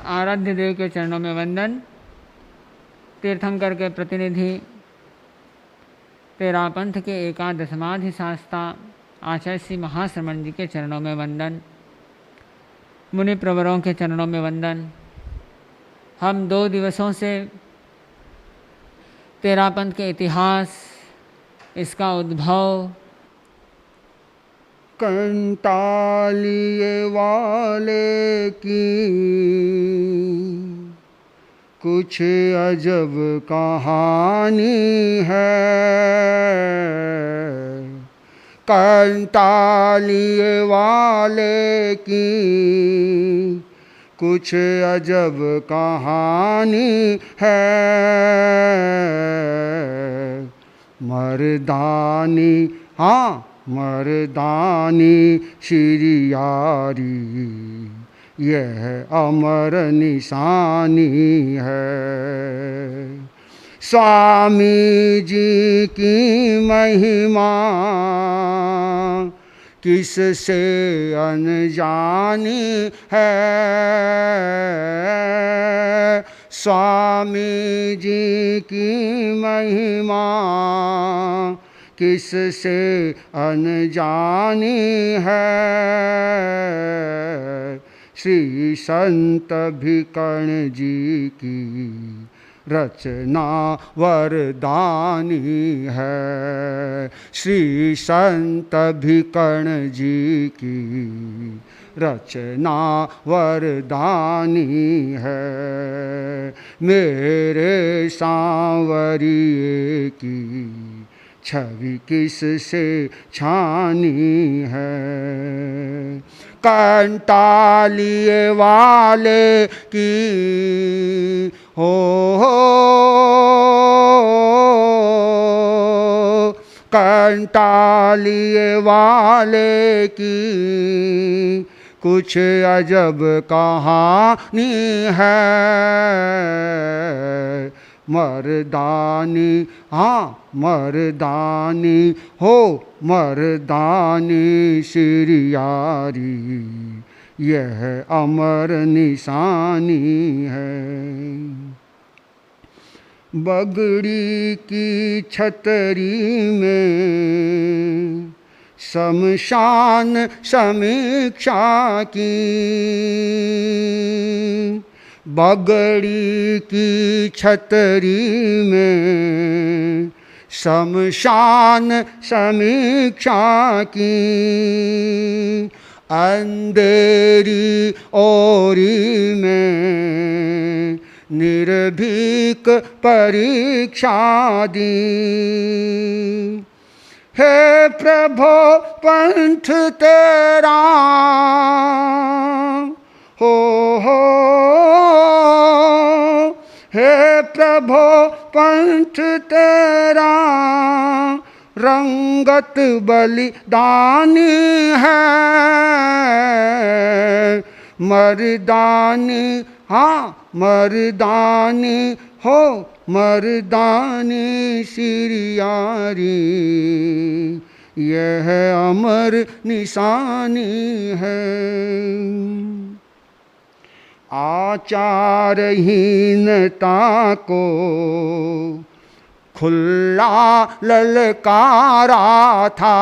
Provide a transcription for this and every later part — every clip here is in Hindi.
आराध्य देव के चरणों में वंदन। तीर्थंकर के प्रतिनिधि तेरापंथ के एकादशमाधि शास्ता आचार्य श्री महाश्रमण जी के चरणों में वंदन। मुनि प्रवरों के चरणों में वंदन। हम 2 दिवसों से तेरापंथ के इतिहास, इसका उद्भव, कंटालिए वाले की कुछ अजब कहानी है। कंटालिए वाले की कुछ अजब कहानी है। मर्दानी, हाँ मर्दानी श्रीयारी, यह अमर निशानी है। स्वामी जी की महिमा किससे अनजानी है। स्वामी जी की महिमा किससे अनजानी है। श्री संत भिकर्ण जी की रचना वरदानी है। श्री संत भिकर्ण जी की रचना वरदानी है। मेरे सांवरिए की छवि किससे छानी है। कंटालिए वाले की हो कंटालिए वाले की कुछ अजब कहानी है। मर्दानी, हाँ मर्दानी हो मर्दानी श्रीयारी, यह अमर निशानी है। बगड़ी की छतरी में शमशान समीक्षा की। बगड़ी की छतरी में शमशान समीक्षा की। अंधेरी ओरी में निर्भीक परीक्षा दी। हे प्रभो पंथ तेरा हो हे प्रभो पंथ तेरा रंगत बलिदानी है। मर्दानी, हाँ मर्दानी हो मर्दानी श्रीयारी, यह अमर निशानी है। आचारहीनता को खुला ललकारा था।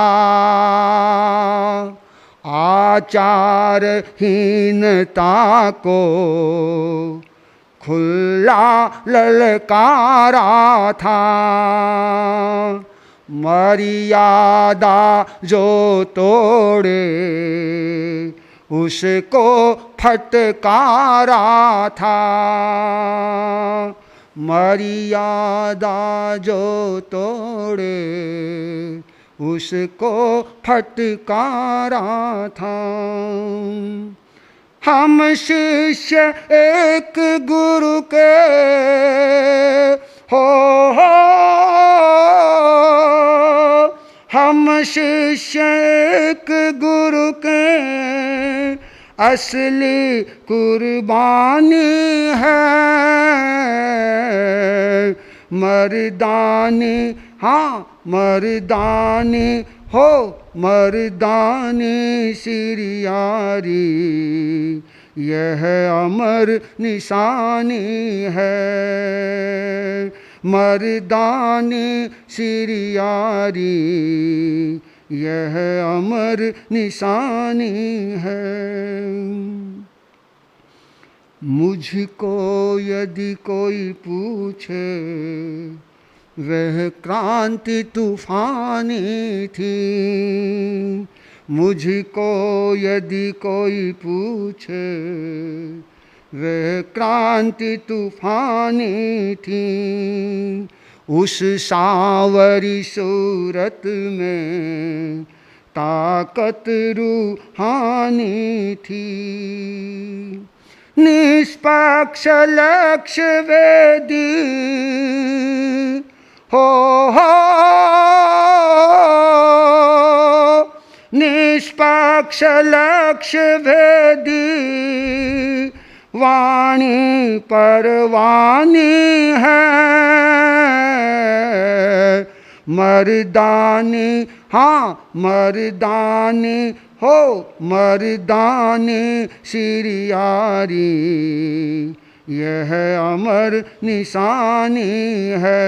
आचारहीनता को खुला ललकारा था। मर्यादा जो तोड़े उसको फटकारा था। मर्यादा जो तोड़े उसको फटकारा था। हम शिष्य एक गुरु के हो हम शिष्य एक गुरु के असली कुर्बानी है। मर्दानी, हाँ मर्दानी हो मर्दानी श्रीयारी, यह अमर निशानी है। मर्दाने सिरियारी यह अमर निशानी है। मुझको यदि कोई पूछे वह क्रांति तूफानी थी, मुझको यदि कोई पूछे वह क्रांति तूफानी थी, उस सांवरी सूरत में ताकत रूहानी थी। निष्पक्ष लक्ष्य वेदी हो निष्पक्ष लक्ष्य वेदी वाणी परवानी है। मर्दानी हाँ मर्दानी हो मर्दानी सिरियारी यह अमर निशानी है।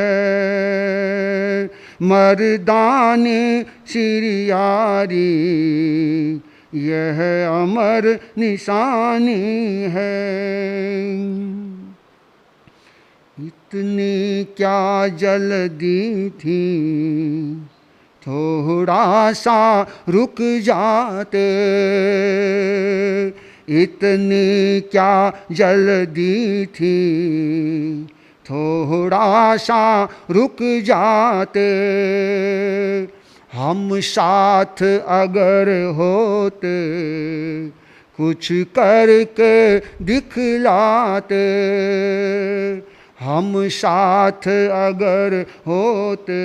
मर्दानी सिरियारी यह अमर निशानी है। इतनी क्या जल्दी थी थोड़ा सा रुक जाते, इतनी क्या जल्दी थी थोड़ा सा रुक जाते। हम साथ अगर होते कुछ करके दिखलाते, हम साथ अगर होते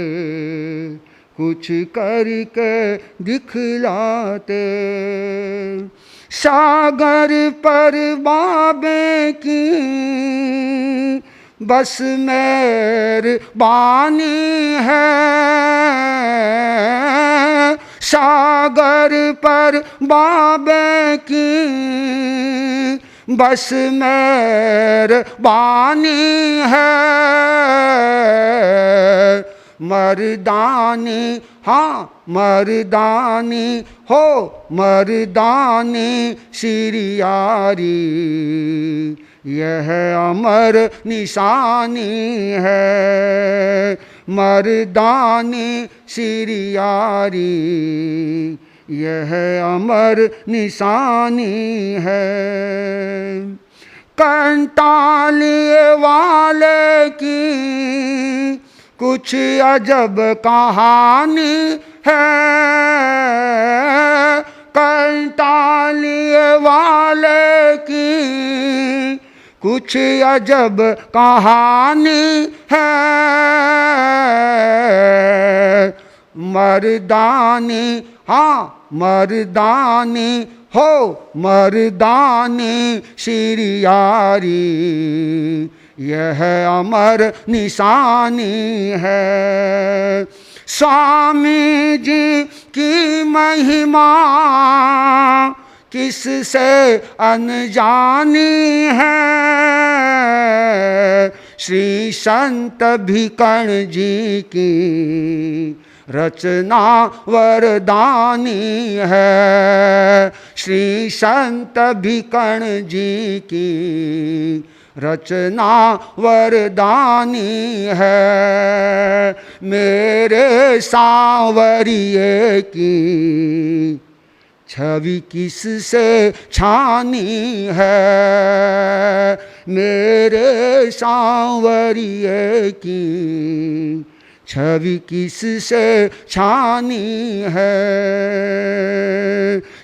कुछ करके दिखलाते। सागर पर बाबे की बस मेहरबानी है। सागर पर बाबे की बस मेहरबानी है। मर्दानी हाँ मर्दानी हो मर्दानी सिरियारी यह अमर निशानी है। मर्दानी सिरियारी यह अमर निशानी है। कंटालिए वाले की कुछ अजब कहानी है। कंटालिए वाले की कुछ अजब कहानी है। मर्दानी हाँ मर्दानी हो मर्दानी सिरियारी यह अमर निशानी है। स्वामी जी की महिमा किससे अनजानी है। श्री संत भिकर्ण जी की रचना वरदानी है। श्री संत भिकर्ण जी की रचना वरदानी है। मेरे सांवरिये की छवि किससे छानी है। मेरे सांवरिये की छवि किससे छानी है।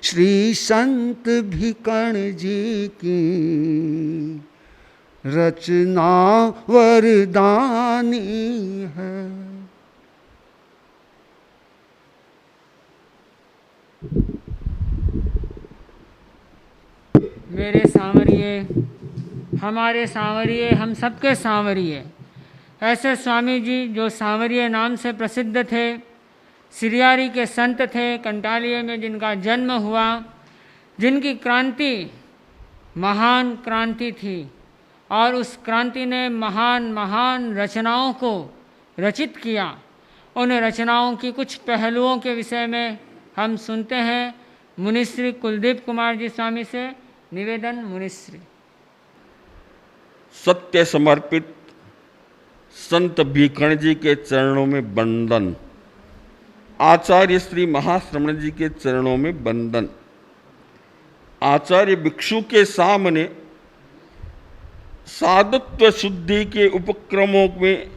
श्री संत भिकर्ण जी की रचना वरदानी है। मेरे सांवरिये हमारे सांवरिये हम सबके सांवरिये ऐसे स्वामी जी जो सांवरिये नाम से प्रसिद्ध थे, सिरियारी के संत थे, कंटालिये में जिनका जन्म हुआ, जिनकी क्रांति महान क्रांति थी और उस क्रांति ने महान महान रचनाओं को रचित किया। उन रचनाओं की कुछ पहलुओं के विषय में हम सुनते हैं मुनिश्री कुलदीप कुमार जी स्वामी से। निवेदन मुनिश्री। सत्य समर्पित संत भीखण जी के चरणों में वंदन। आचार्य श्री महाश्रमण जी के चरणों में वंदन। आचार्य भिक्षु के सामने साधुत्व शुद्धि के उपक्रमों में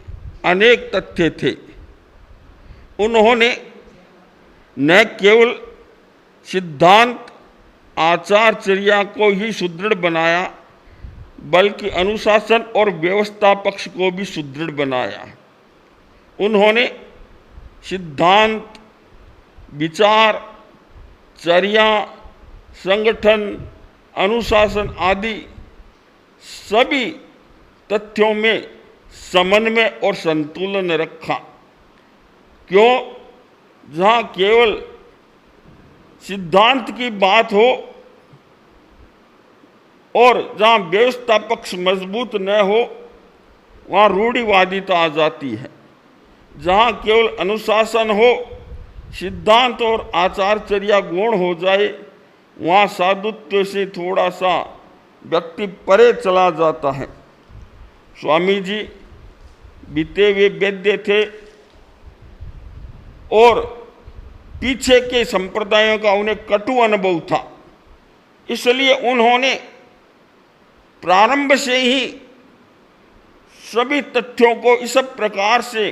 अनेक तथ्य थे। उन्होंने न केवल सिद्धांत आचारचर्या को ही सुदृढ़ बनाया बल्कि अनुशासन और व्यवस्था पक्ष को भी सुदृढ़ बनाया। उन्होंने सिद्धांत, विचार, चर्या, संगठन, अनुशासन आदि सभी तथ्यों में समन्वय और संतुलन रखा। क्यों? जहाँ केवल सिद्धांत की बात हो और जहाँ व्यवस्था पक्ष मजबूत न हो वहाँ रूढ़िवादिता आ जाती है। जहाँ केवल अनुशासन हो, सिद्धांत और आचारचर्या गौण हो जाए वहाँ साधुत्व से थोड़ा सा व्यक्ति परे चला जाता है। स्वामी जी बीते हुए वैद्य थे और पीछे के संप्रदायों का उन्हें कटु अनुभव था, इसलिए उन्होंने प्रारंभ से ही सभी तथ्यों को इस प्रकार से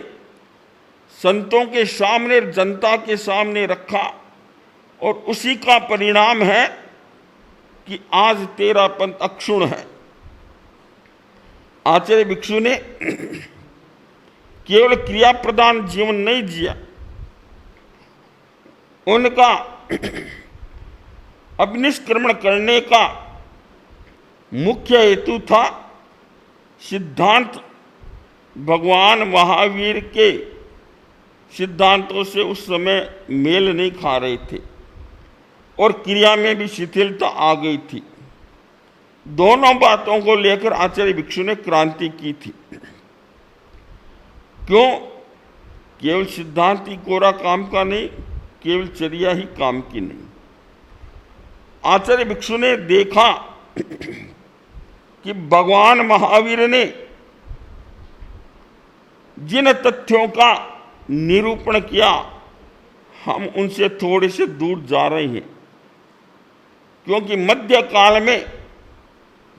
संतों के सामने, जनता के सामने रखा और उसी का परिणाम है कि आज तेरा पंथ अक्षुण्ण है। आचार्य भिक्षु ने केवल क्रिया प्रधान जीवन नहीं जिया, उनका अभिनिष्क्रमण करने का मुख्य हेतु था सिद्धांत भगवान महावीर के सिद्धांतों से उस समय मेल नहीं खा रहे थे और क्रिया में भी शिथिलता आ गई थी। दोनों बातों को लेकर आचार्य भिक्षु ने क्रांति की थी। क्यों? केवल सिद्धांत ही कोरा काम का नहीं, केवल चर्या ही काम की नहीं। आचार्य भिक्षु ने देखा कि भगवान महावीर ने जिन तथ्यों का निरूपण किया हम उनसे थोड़े से दूर जा रहे हैं, क्योंकि मध्य काल में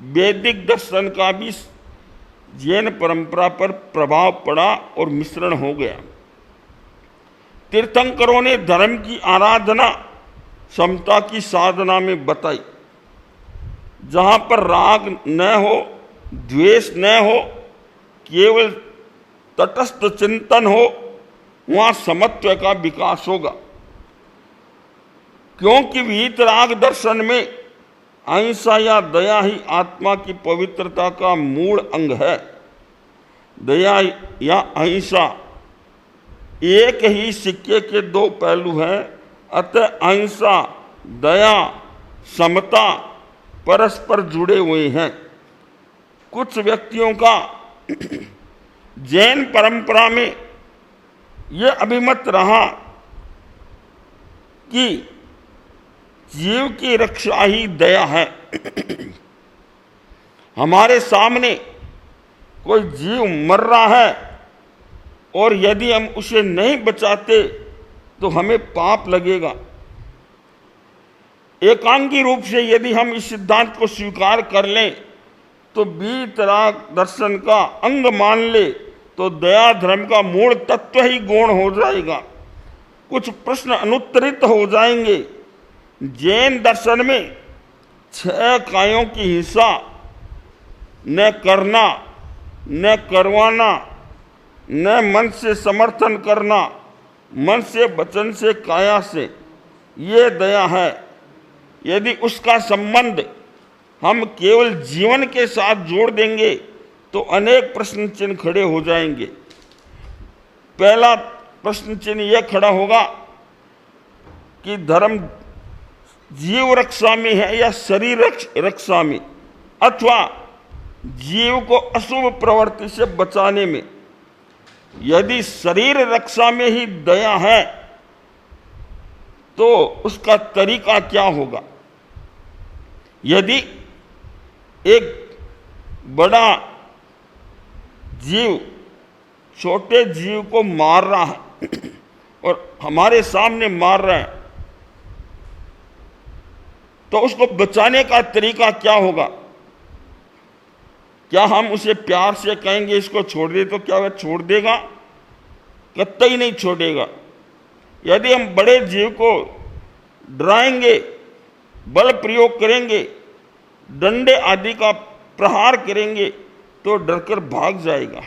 वैदिक दर्शन का भी जैन परंपरा पर प्रभाव पड़ा और मिश्रण हो गया। तीर्थंकरों ने धर्म की आराधना समता की साधना में बताई। जहाँ पर राग न हो, द्वेष न हो, केवल तटस्थ चिंतन हो, वहाँ समत्व का विकास होगा। क्योंकि वीतराग दर्शन में अहिंसा या दया ही आत्मा की पवित्रता का मूल अंग है। दया या अहिंसा एक ही सिक्के के दो पहलू हैं। अतः अहिंसा, दया, समता परस्पर जुड़े हुए हैं। कुछ व्यक्तियों का जैन परंपरा में यह अभिमत रहा कि जीव की रक्षा ही दया है। हमारे सामने कोई जीव मर रहा है और यदि हम उसे नहीं बचाते तो हमें पाप लगेगा। एकांगी रूप से यदि हम इस सिद्धांत को स्वीकार कर लें तो वीतराग दर्शन का अंग मान ले तो दया धर्म का मूल तत्व ही गौण हो जाएगा। कुछ प्रश्न अनुत्तरित हो जाएंगे। जैन दर्शन में 6 कायों की हिंसा न करना, न करवाना, न मन से समर्थन करना, मन से, वचन से, काया से, ये दया है। यदि उसका संबंध हम केवल जीवन के साथ जोड़ देंगे तो अनेक प्रश्न चिन्ह खड़े हो जाएंगे। पहला प्रश्न चिन्ह यह खड़ा होगा कि धर्म जीव रक्षा में है या शरीर रक्षा में। अथवा जीव को अशुभ प्रवृत्ति से बचाने में। यदि शरीर रक्षा में ही दया है तो उसका तरीका क्या होगा? यदि एक बड़ा जीव छोटे जीव को मार रहा है और हमारे सामने मार रहा है, तो उसको बचाने का तरीका क्या होगा? क्या हम उसे प्यार से कहेंगे इसको छोड़ दे, तो क्या वह छोड़ देगा? कतई नहीं छोड़ेगा। यदि हम बड़े जीव को डराएंगे, बल प्रयोग करेंगे, डंडे आदि का प्रहार करेंगे, तो डरकर भाग जाएगा।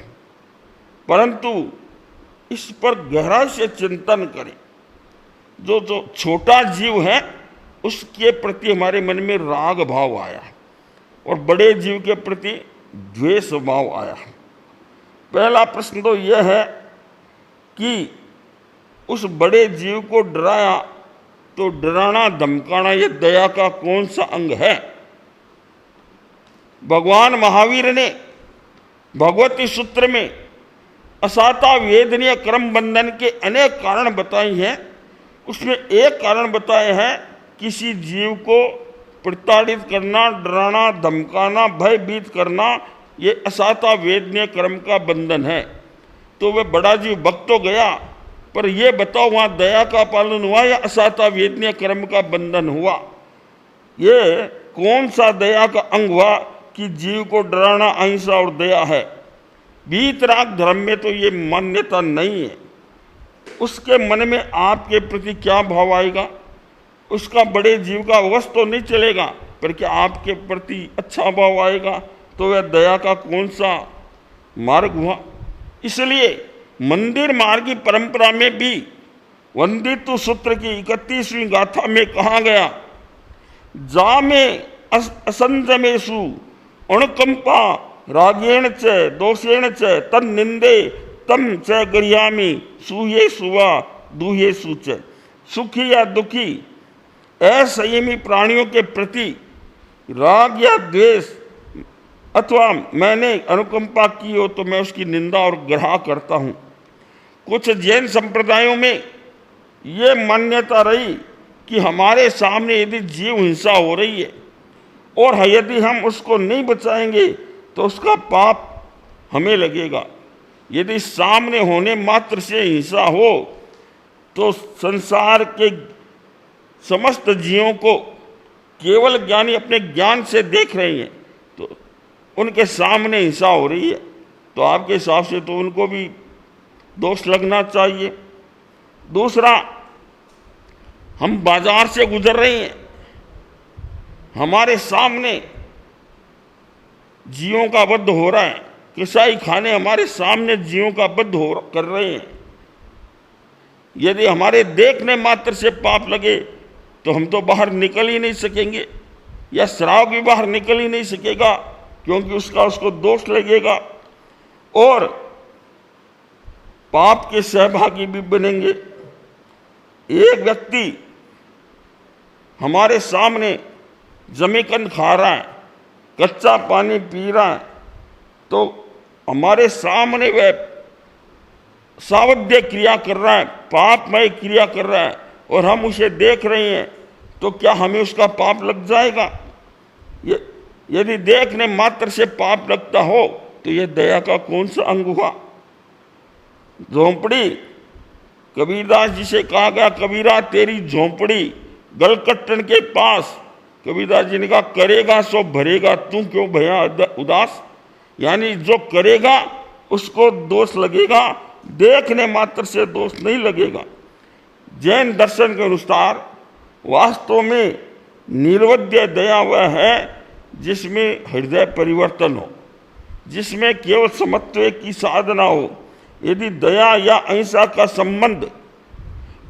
परंतु इस पर गहराई से चिंतन करें। जो छोटा जीव है उसके प्रति हमारे मन में राग भाव आया और बड़े जीव के प्रति द्वेष भाव आया। पहला प्रश्न तो यह है कि उस बड़े जीव को डराया तो डराना धमकाना ये दया का कौन सा अंग है? भगवान महावीर ने भगवती सूत्र में असाता वेदनीय कर्म बंधन के अनेक कारण बताए हैं। उसमें एक कारण बताए हैं, किसी जीव को प्रताड़ित करना, डराना, धमकाना, भयभीत करना, ये असाता वेदनीय कर्म का बंधन है। तो वह बड़ा जीव भक्त तो गया, पर यह बताओ वहाँ दया का पालन हुआ या असाता वेदनीय कर्म का बंधन हुआ? ये कौन सा दया का अंग हुआ कि जीव को डराना अहिंसा और दया है? वीतराग धर्म में तो ये मान्यता नहीं है। उसके मन में आपके प्रति क्या भाव आएगा? उसका बड़े जीव का वश तो नहीं चलेगा, पर क्या आपके प्रति अच्छा भाव आएगा? तो वह दया का कौन सा मार्ग हुआ? इसलिए मंदिर मार्ग की परंपरा में भी वंदितु सूत्र की 31वीं गाथा में कहा गया, जा में असंजमेषु अणुकंपा रागेण च दोषेण च तन निंदे तम च गरियामी सूये सुवा दूहे सुच। सुखी या दुखी असंयमी प्राणियों के प्रति राग या द्वेष अथवा मैंने अनुकंपा की हो तो मैं उसकी निंदा और ग्रह करता हूँ। कुछ जैन संप्रदायों में ये मान्यता रही कि हमारे सामने यदि जीव हिंसा हो रही है और यदि हम उसको नहीं बचाएंगे तो उसका पाप हमें लगेगा। यदि सामने होने मात्र से हिंसा हो तो संसार के समस्त जीवों को केवल ज्ञानी अपने ज्ञान से देख रहे हैं, तो उनके सामने हिंसा हो रही है तो आपके हिसाब से तो उनको भी दोष लगना चाहिए। दूसरा, हम बाजार से गुजर रहे हैं, हमारे सामने जीवों का वध हो रहा है, कसाई खाने हमारे सामने जीवों का वध कर रहे हैं। यदि हमारे देखने मात्र से पाप लगे तो हम तो बाहर निकल ही नहीं सकेंगे, या श्राव भी बाहर निकल ही नहीं सकेगा, क्योंकि उसको दोष लगेगा और पाप के सहभागी भी बनेंगे। एक व्यक्ति हमारे सामने जमीकंद खा रहा है, कच्चा पानी पी रहा है, तो हमारे सामने वह सावध्य क्रिया कर रहा है, पापमय क्रिया कर रहा है और हम उसे देख रहे हैं, तो क्या हमें उसका पाप लग जाएगा? यदि देखने मात्र से पाप लगता हो तो यह दया का कौन सा अंग हुआ? झोंपड़ी, कबीरदास जी से कहा गया, कबीरा तेरी झोंपड़ी गलकट्टन के पास। कबीरदास जी ने कहा, करेगा सो भरेगा, तू क्यों भया उदास? यानी जो करेगा उसको दोष लगेगा, देखने मात्र से दोष नहीं लगेगा। जैन दर्शन के अनुसार वास्तव में निर्वध्य दया वह है जिसमें हृदय परिवर्तन हो, जिसमें केवल समत्व की साधना हो। यदि दया या अहिंसा का संबंध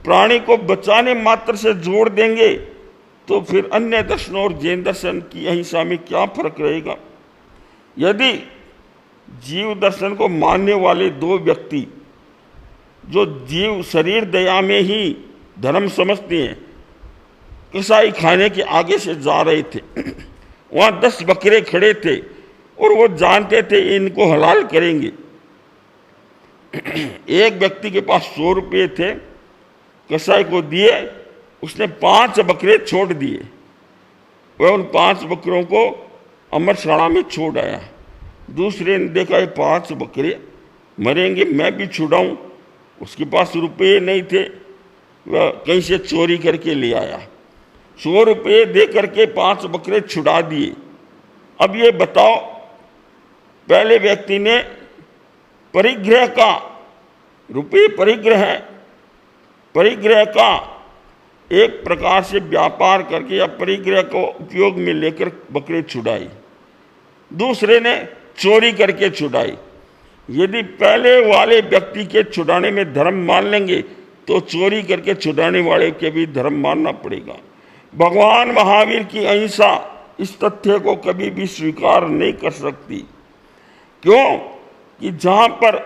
प्राणी को बचाने मात्र से जोड़ देंगे तो फिर अन्य दर्शन और जैन दर्शन की अहिंसा में क्या फर्क रहेगा? यदि जीव दर्शन को मानने वाले दो व्यक्ति जो जीव शरीर दया में ही धर्म समझते हैं, कसाई खाने के आगे से जा रहे थे, वहाँ 10 बकरे खड़े थे और वो जानते थे इनको हलाल करेंगे। एक व्यक्ति के पास 100 रुपये थे, कसाई को दिए, उसने 5 बकरे छोड़ दिए। वह उन 5 बकरों को अमरशाला में छोड़ आया। दूसरे ने देखा ये 5 बकरे मरेंगे, मैं भी छुड़ाऊं। उसके पास रुपये नहीं थे, वह कहीं से चोरी करके ले आया। 100 रुपये दे करके 5 बकरे छुड़ा दिए। अब ये बताओ, पहले व्यक्ति ने परिग्रह का, रुपये परिग्रह का एक प्रकार से व्यापार करके या परिग्रह को उपयोग में लेकर बकरे छुड़ाई। दूसरे ने चोरी करके छुड़ाई। यदि पहले वाले व्यक्ति के छुड़ाने में धर्म मान लेंगे तो चोरी करके छुड़ाने वाले के भी धर्म मानना पड़ेगा। भगवान महावीर की अहिंसा इस तथ्य को कभी भी स्वीकार नहीं कर सकती। क्यों कि जहाँ पर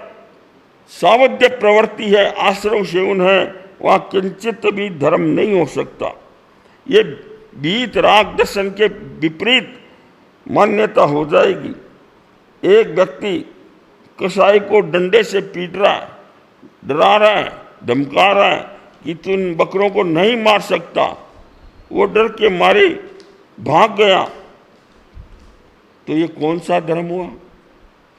सावध्य प्रवृत्ति है, आश्रव सेवन है, वहाँ किंचित भी धर्म नहीं हो सकता। ये वीत राग दर्शन के विपरीत मान्यता हो जाएगी। एक व्यक्ति कसाई को डंडे से पीट रहा है, डरा रहा है, धमका रहा है कि तू इन बकरों को नहीं मार सकता। वो डर के मारे भाग गया, तो ये कौन सा धर्म हुआ?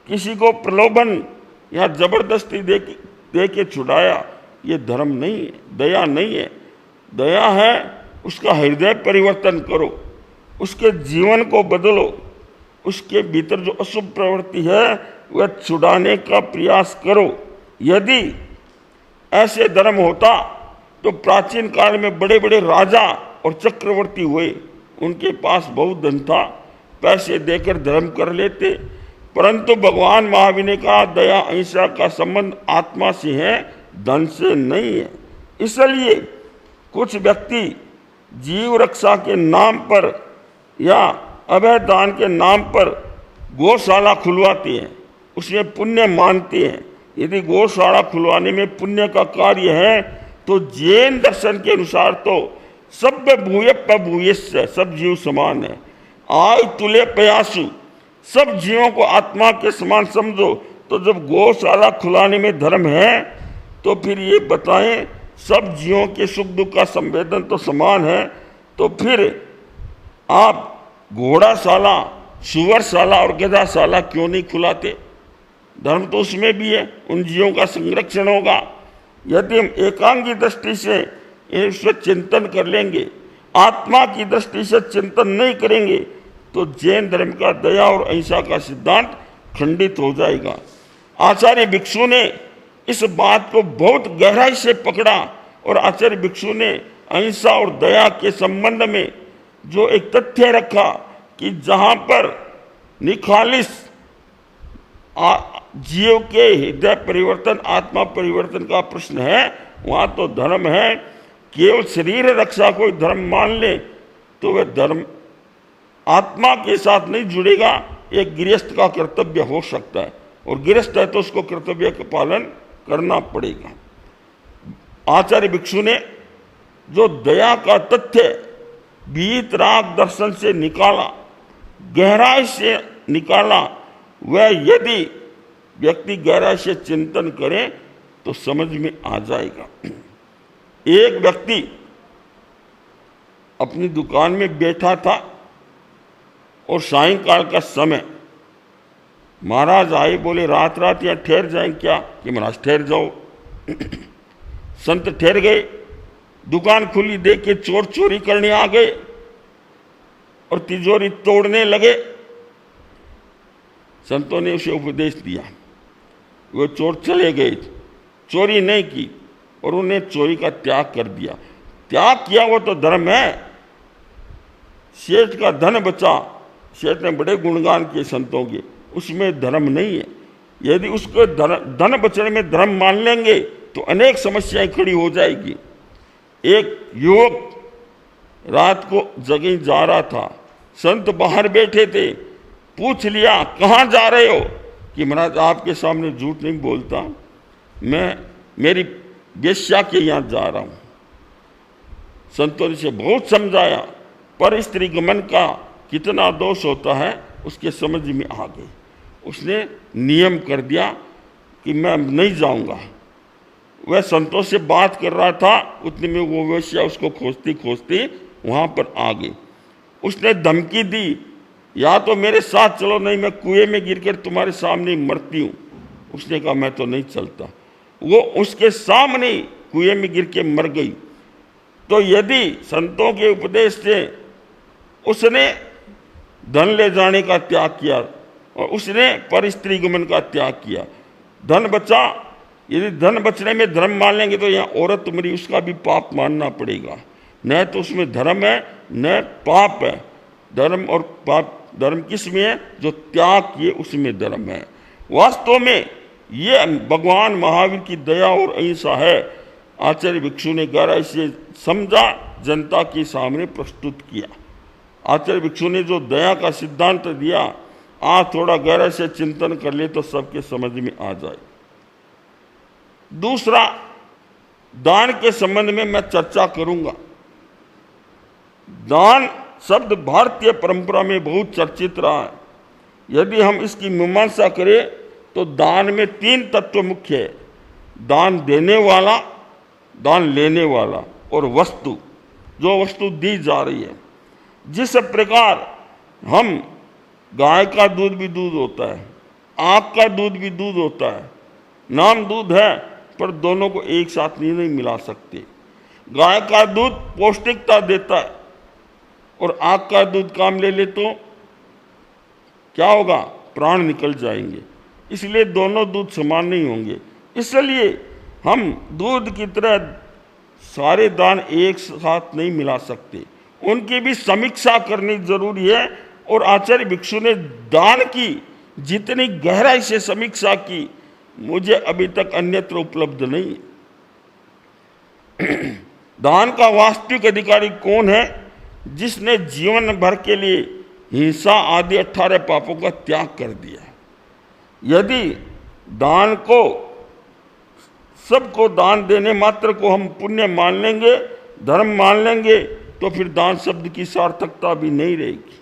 किसी को प्रलोभन या जबरदस्ती दे के छुड़ाया, ये धर्म नहीं है, दया नहीं है। दया है उसका हृदय परिवर्तन करो, उसके जीवन को बदलो, उसके भीतर जो अशुभ प्रवृत्ति है वह छुड़ाने का प्रयास करो। यदि ऐसे धर्म होता तो प्राचीन काल में बड़े बड़े राजा और चक्रवर्ती हुए, उनके पास बहुत धन था, पैसे देकर धर्म कर लेते। परंतु भगवान महावीर ने कहा दया अहिंसा का संबंध आत्मा से है, धन से नहीं है। इसलिए कुछ व्यक्ति जीव रक्षा के नाम पर या अभय दान के नाम पर गौशाला खुलवाते हैं, उसमें पुण्य मानते हैं। यदि गौशाला खुलवाने में पुण्य का कार्य है तो जैन दर्शन के अनुसार तो सब भूयस्य, सब जीव समान है। आय तुल्य प्रयासु, सब जीवों को आत्मा के समान समझो। तो जब गौशाला खुलाने में धर्म है तो फिर ये बताएं, सब जीवों के सुख दुख का संवेदन तो समान है, तो फिर आप घोड़ाशाला, सुअरशाला और गधाशाला क्यों नहीं खुलाते? धर्म तो उसमें भी है, उन जीवों का संरक्षण होगा। यदि हम एकांगी दृष्टि से इससे चिंतन कर लेंगे, आत्मा की दृष्टि से चिंतन नहीं करेंगे, तो जैन धर्म का दया और अहिंसा का सिद्धांत खंडित हो जाएगा। आचार्य भिक्षु ने इस बात को बहुत गहराई से पकड़ा और आचार्य भिक्षु ने अहिंसा और दया के संबंध में जो एक तथ्य रखा कि जहाँ पर निखालिस जीव के हृदय परिवर्तन, आत्मा परिवर्तन का प्रश्न है, वहाँ तो धर्म है। केवल शरीर रक्षा कोई धर्म मान ले तो वह धर्म आत्मा के साथ नहीं जुड़ेगा। एक गृहस्थ का कर्तव्य हो सकता है, और गृहस्थ है तो उसको कर्तव्य का पालन करना पड़ेगा। आचार्य भिक्षु ने जो दया का तथ्य वीत राग दर्शन से निकाला, गहराई से निकाला, वह यदि व्यक्ति गहराई से चिंतन करे तो समझ में आ जाएगा। एक व्यक्ति अपनी दुकान में बैठा था और सायंकाल का समय महाराज आए, बोले रात रात यहाँ ठहर जाएं क्या? कि महाराज ठहर जाओ। संत ठहर गए। दुकान खुली देख के चोर चोरी करने आ गए और तिजोरी तोड़ने लगे। संतों ने उसे उपदेश दिया, वो चोर चले गए, चोरी नहीं की और उन्हें चोरी का त्याग कर दिया। त्याग किया वो तो धर्म है। सेठ का धन बचा, सेठ ने बड़े गुणगान किए संतों के, उसमें धर्म नहीं है। यदि उसको धन बचने में धर्म मान लेंगे तो अनेक समस्याएं खड़ी हो जाएगी। एक युवक रात को जगह जा रहा था, संत बाहर बैठे थे, पूछ लिया कहाँ जा रहे हो? कि महाराज आपके सामने झूठ नहीं बोलता, मैं मेरी वेश्या के यहाँ जा रहा हूँ। संतों ने से बहुत समझाया पर स्त्री गमन का कितना दोष होता है उसके समझ में आ गई। उसने नियम कर दिया कि मैं नहीं जाऊंगा। वह संतों से बात कर रहा था, उतने में वो वेश्या उसको खोजती खोजती वहाँ पर आ गई। उसने धमकी दी, या तो मेरे साथ चलो, नहीं मैं कुएं में गिरकर तुम्हारे सामने मरती हूँ। उसने कहा मैं तो नहीं चलता। वो उसके सामने कुएं में गिर के मर गई। तो यदि संतों के उपदेश से उसने धन ले जाने का त्याग किया और उसने पर स्त्री गमन का त्याग किया, धन बचा। यदि धन बचने में धर्म मान लेंगे तो यहाँ औरत मरी, उसका भी पाप मानना पड़ेगा। न तो उसमें धर्म है न पाप है। धर्म और पाप, धर्म किस में है? जो त्याग किए उसमें धर्म है। वास्तव में ये भगवान महावीर की दया और अहिंसा है। आचार्य भिक्षु ने गहराई से समझा, जनता के सामने प्रस्तुत किया। आचार्य भिक्षु ने जो दया का सिद्धांत दिया, आज थोड़ा गहराई से चिंतन कर ले तो सबके समझ में आ जाए। दूसरा, दान के संबंध में मैं चर्चा करूंगा। दान शब्द भारतीय परंपरा में बहुत चर्चित रहा है। यदि हम इसकी मीमांसा करें तो दान में 3 तत्व मुख्य है: दान देने वाला, दान लेने वाला और वस्तु, जो वस्तु दी जा रही है। जिस प्रकार हम, गाय का दूध भी दूध होता है, आँख का दूध भी दूध होता है, नाम दूध है, पर दोनों को एक साथ नहीं मिला सकते। गाय का दूध पौष्टिकता देता है और आँख का दूध काम ले ले तो क्या होगा? प्राण निकल जाएंगे। इसलिए दोनों दूध समान नहीं होंगे। इसलिए हम दूध की तरह सारे दान एक साथ नहीं मिला सकते, उनकी भी समीक्षा करनी जरूरी है। और आचार्य भिक्षु ने दान की जितनी गहराई से समीक्षा की, मुझे अभी तक अन्यत्र उपलब्ध नहीं। दान का वास्तविक अधिकारी कौन है? जिसने जीवन भर के लिए हिंसा आदि 18 पापों का त्याग कर दिया। यदि दान को, सबको दान देने मात्र को हम पुण्य मान लेंगे, धर्म मान लेंगे, तो फिर दान शब्द की सार्थकता भी नहीं रहेगी।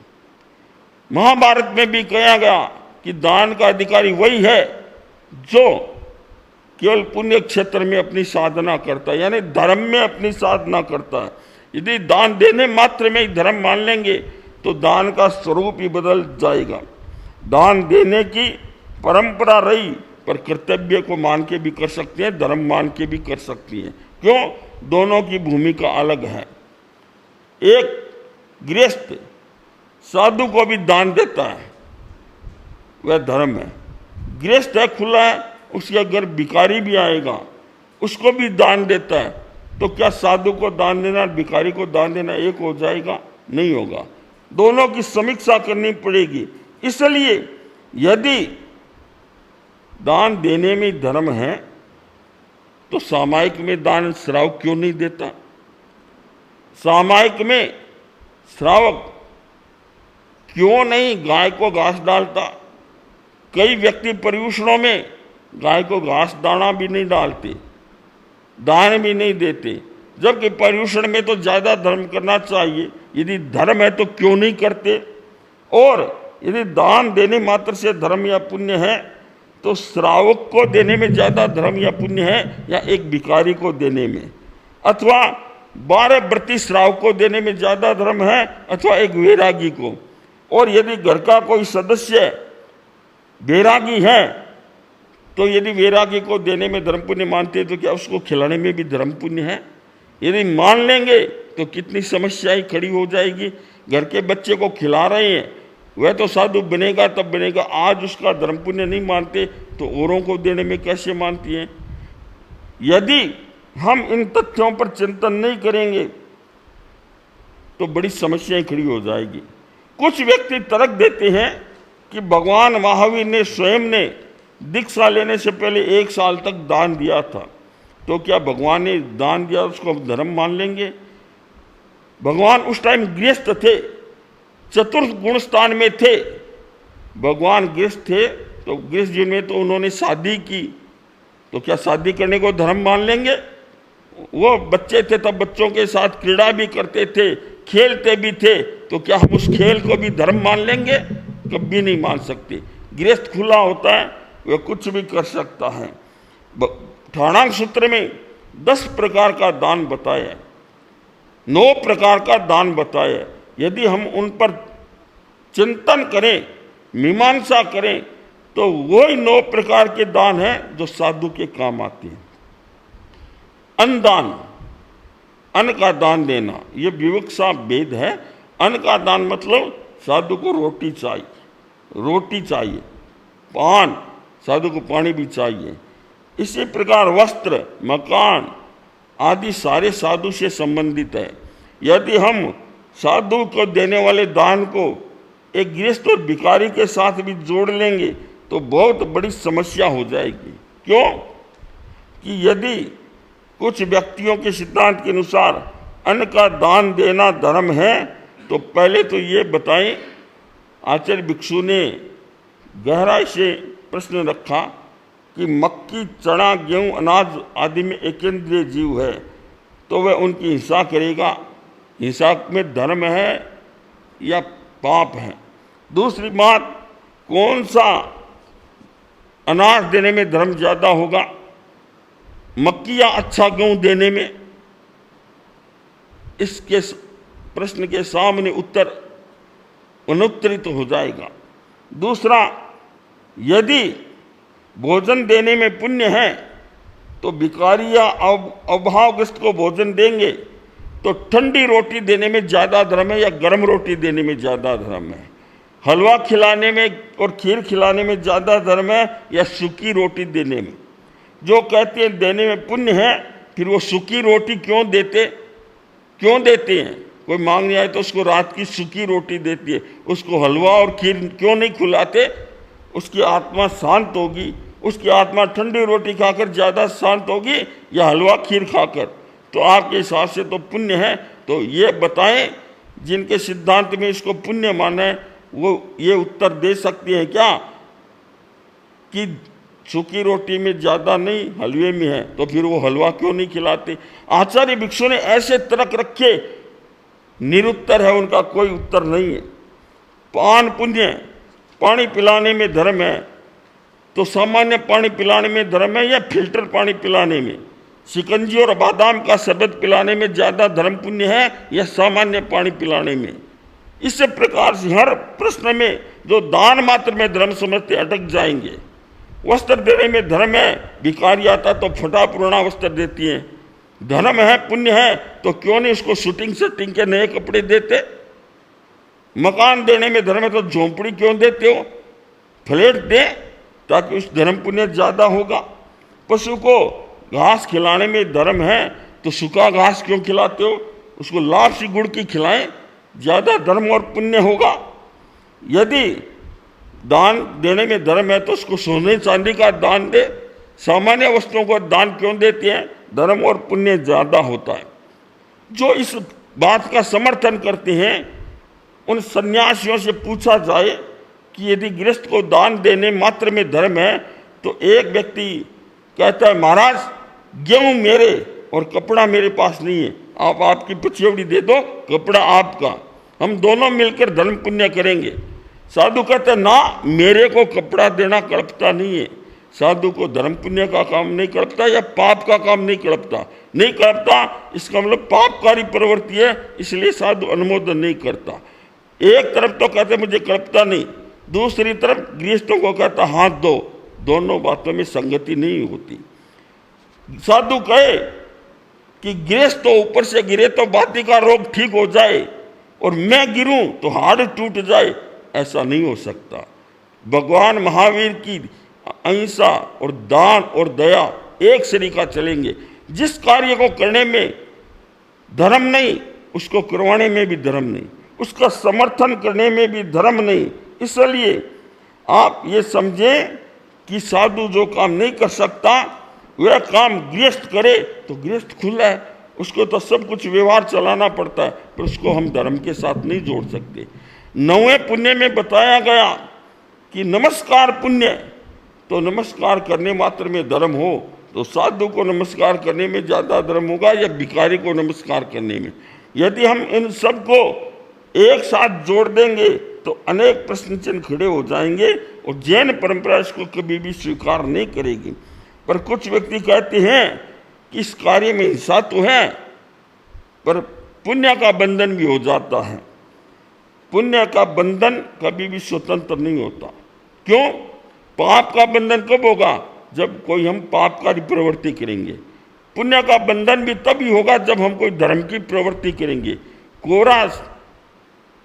महाभारत में भी कहा गया कि दान का अधिकारी वही है जो केवल पुण्य क्षेत्र में अपनी साधना करता है, यानी धर्म में अपनी साधना करता है। यदि दान देने मात्र में ही धर्म मान लेंगे तो दान का स्वरूप ही बदल जाएगा। दान देने की परंपरा रही, पर कर्तव्य को मान के भी कर सकते हैं, धर्म मान के भी कर सकती हैं। क्यों? दोनों की भूमिका अलग है। एक गृहस्थ साधु को भी दान देता है, वह धर्म है। गृहस्थ है, खुला है, उसके घर भिखारी भी आएगा, उसको भी दान देता है। तो क्या साधु को दान देना, भिखारी को दान देना एक हो जाएगा? नहीं होगा। दोनों की समीक्षा करनी पड़ेगी। इसलिए यदि दान देने में धर्म है तो सामायिक में दान श्रावक क्यों नहीं देता? सामायिक में श्रावक क्यों नहीं गाय को घास डालता? कई व्यक्ति पर्यूषणों में गाय को घास दाना भी नहीं डालते, दान भी नहीं देते, जबकि पर्यूषण में तो ज़्यादा धर्म करना चाहिए। यदि धर्म है तो क्यों नहीं करते? और यदि दान देने मात्र से धर्म या पुण्य है तो श्रावक को देने में ज़्यादा धर्म या पुण्य है या एक भिखारी को देने में, अथवा 12 व्रती श्रावक को देने में ज़्यादा धर्म है अथवा एक वैरागी को? और यदि घर का कोई सदस्य वैरागी है तो यदि वैरागी को देने में धर्म पुण्य मानते हैं तो क्या उसको खिलाने में भी धर्म पुण्य है? यदि मान लेंगे तो कितनी समस्याएं खड़ी हो जाएगी। घर के बच्चे को खिला रहे हैं, वह तो साधु बनेगा तब बनेगा। आज उसका धर्म पुण्य नहीं मानते तो औरों को देने में कैसे मानती हैं? यदि हम इन तथ्यों पर चिंतन नहीं करेंगे तो बड़ी समस्याएं खड़ी हो जाएगी। कुछ व्यक्ति तर्क देते हैं कि भगवान महावीर ने स्वयं ने दीक्षा लेने से पहले 1 साल तक दान दिया था, तो क्या भगवान ने दान दिया उसको धर्म मान लेंगे? भगवान उस टाइम गृहस्थ थे, चतुर्थ गुण स्थान में थे। भगवान गृहस्थ थे तो गृहस्थ जी में तो उन्होंने शादी की, तो क्या शादी करने को धर्म मान लेंगे? वो बच्चे थे तब बच्चों के साथ क्रीड़ा भी करते थे, खेलते भी थे, तो क्या हम उस खेल को भी धर्म मान लेंगे? कभी नहीं मान सकते। गृहस्थ खुला होता है, वह कुछ भी कर सकता है। ठाणांग सूत्र में 10 प्रकार का दान बताया है, 9 प्रकार का दान बताया है। यदि हम उन पर चिंतन करें, मीमांसा करें, तो वही 9 प्रकार के दान हैं जो साधु के काम आते हैं। अन्नदान, अन्न का दान देना, ये विवक्षा भेद है। अन्न का दान मतलब साधु को रोटी चाहिए, रोटी चाहिए। पान, साधु को पानी भी चाहिए। इसी प्रकार वस्त्र, मकान आदि सारे साधु से संबंधित है। यदि हम साधु को देने वाले दान को एक गृहस्थ और भिखारी के साथ भी जोड़ लेंगे तो बहुत बड़ी समस्या हो जाएगी। क्यों? कि यदि कुछ व्यक्तियों के सिद्धांत के अनुसार अन्न का दान देना धर्म है, तो पहले तो ये बताएं, आचार्य भिक्षु ने गहराई से प्रश्न रखा कि मक्की, चना, गेहूं, अनाज आदि में एकेंद्रीय जीव है, तो वह उनकी हिंसा करेगा। हिंसा में धर्म है या पाप है? दूसरी बात, कौन सा अनाज देने में धर्म ज्यादा होगा, मक्की या अच्छा गेहूं देने में? इसके प्रश्न के सामने उत्तर अनुत्तरित हो जाएगा। दूसरा, यदि भोजन देने में पुण्य है तो भिखारी या अभावग्रस्त को भोजन देंगे तो ठंडी रोटी देने में ज़्यादा धर्म है या गर्म रोटी देने में ज़्यादा धर्म है? हलवा खिलाने में और खीर खिलाने में ज़्यादा धर्म है या सूखी रोटी देने में? जो कहते हैं देने में पुण्य है, फिर वो सूखी रोटी क्यों देते हैं? कोई मांगने आए तो उसको रात की सूखी रोटी देती है, उसको हलवा और खीर क्यों नहीं खिलाते? उसकी आत्मा शांत होगी। उसकी आत्मा ठंडी रोटी खाकर ज़्यादा शांत होगी या हलवा खीर खाकर? तो आपके हिसाब से तो पुण्य है। तो ये बताएं, जिनके सिद्धांत में इसको पुण्य माने वो ये उत्तर दे सकते हैं क्या कि सूखी रोटी में ज़्यादा नहीं, हलवे में है, तो फिर वो हलवा क्यों नहीं खिलाते? आचार्य भिक्षु ने ऐसे तर्क रखे, निरुत्तर है, उनका कोई उत्तर नहीं है। पान पुण्य, पानी पिलाने में धर्म है, तो सामान्य पानी पिलाने में धर्म है या फिल्टर पानी पिलाने में? शिकंजी और बादाम का शरबत पिलाने में ज़्यादा धर्म पुण्य है या सामान्य पानी पिलाने में? इस प्रकार से हर प्रश्न में जो दान मात्र में धर्म समझते अटक जाएंगे। वस्त्र देने में धर्म है, भिखारी आता तो फटा पुराना वस्त्र देती है। धर्म है, पुण्य है, तो क्यों नहीं उसको शूटिंग सेटिंग के नए कपड़े देते? मकान देने में धर्म है तो झोंपड़ी क्यों देते हो? फ्लैट दे ताकि उस धर्म पुण्य ज़्यादा होगा। पशु को घास खिलाने में धर्म है तो सूखा घास क्यों खिलाते हो? उसको लाल सी गुड़ की खिलाएं, ज़्यादा धर्म और पुण्य होगा। यदि दान देने में धर्म है तो उसको सोने चांदी का दान दे। सामान्य वस्तुओं को दान क्यों देते हैं? धर्म और पुण्य ज़्यादा होता है। जो इस बात का समर्थन करते हैं उन सन्यासियों से पूछा जाए कि यदि गृहस्थ को दान देने मात्र में धर्म है, तो एक व्यक्ति कहता है महाराज गेहूं मेरे और कपड़ा मेरे पास नहीं है, आप आपकी पछेवड़ी दे दो, कपड़ा आपका, हम दोनों मिलकर धर्म पुण्य करेंगे। साधु कहते हैं ना, मेरे को कपड़ा देना कल्पता नहीं है। साधु को धर्म पुण्य का काम नहीं कल्पता या पाप का काम नहीं कल्पता, इसका मतलब पापकारी प्रवृत्ति है, इसलिए साधु अनुमोदन नहीं करता। एक तरफ तो कहते मुझे कल्पता नहीं, दूसरी तरफ गृहस्थों को कहता हाथ दो, दोनों बातों में संगति नहीं होती। साधु कहे कि गृहस्थ तो ऊपर से गिरे तो बाती का रोग ठीक हो जाए और मैं गिरूं तो हाड़ टूट जाए, ऐसा नहीं हो सकता। भगवान महावीर की अहिंसा और दान और दया एक सरीका चलेंगे। जिस कार्य को करने में धर्म नहीं, उसको करवाने में भी धर्म नहीं, उसका समर्थन करने में भी धर्म नहीं। इसलिए आप ये समझें कि साधु जो काम नहीं कर सकता वह काम गृहस्थ करे तो गृहस्थ खुला है, उसको तो सब कुछ व्यवहार चलाना पड़ता है, पर उसको हम धर्म के साथ नहीं जोड़ सकते। 9वें पुण्य में बताया गया कि नमस्कार पुण्य, तो नमस्कार करने मात्र में धर्म हो तो साधु को नमस्कार करने में ज़्यादा धर्म होगा या भिखारी को नमस्कार करने में? यदि हम इन सब को एक साथ जोड़ देंगे तो अनेक प्रश्न चिन्ह खड़े हो जाएंगे और जैन परंपरा इसको कभी भी स्वीकार नहीं करेगी। पर कुछ व्यक्ति कहते हैं कि इस कार्य में हिंसा तो है पर पुण्य का बंधन भी हो जाता है। पुण्य का बंधन कभी भी स्वतंत्र नहीं होता। क्यों? पाप का बंधन कब होगा? जब कोई हम पापकारी प्रवृत्ति करेंगे। पुण्य का बंधन भी तभी होगा जब हम कोई धर्म की प्रवृत्ति करेंगे। कोरा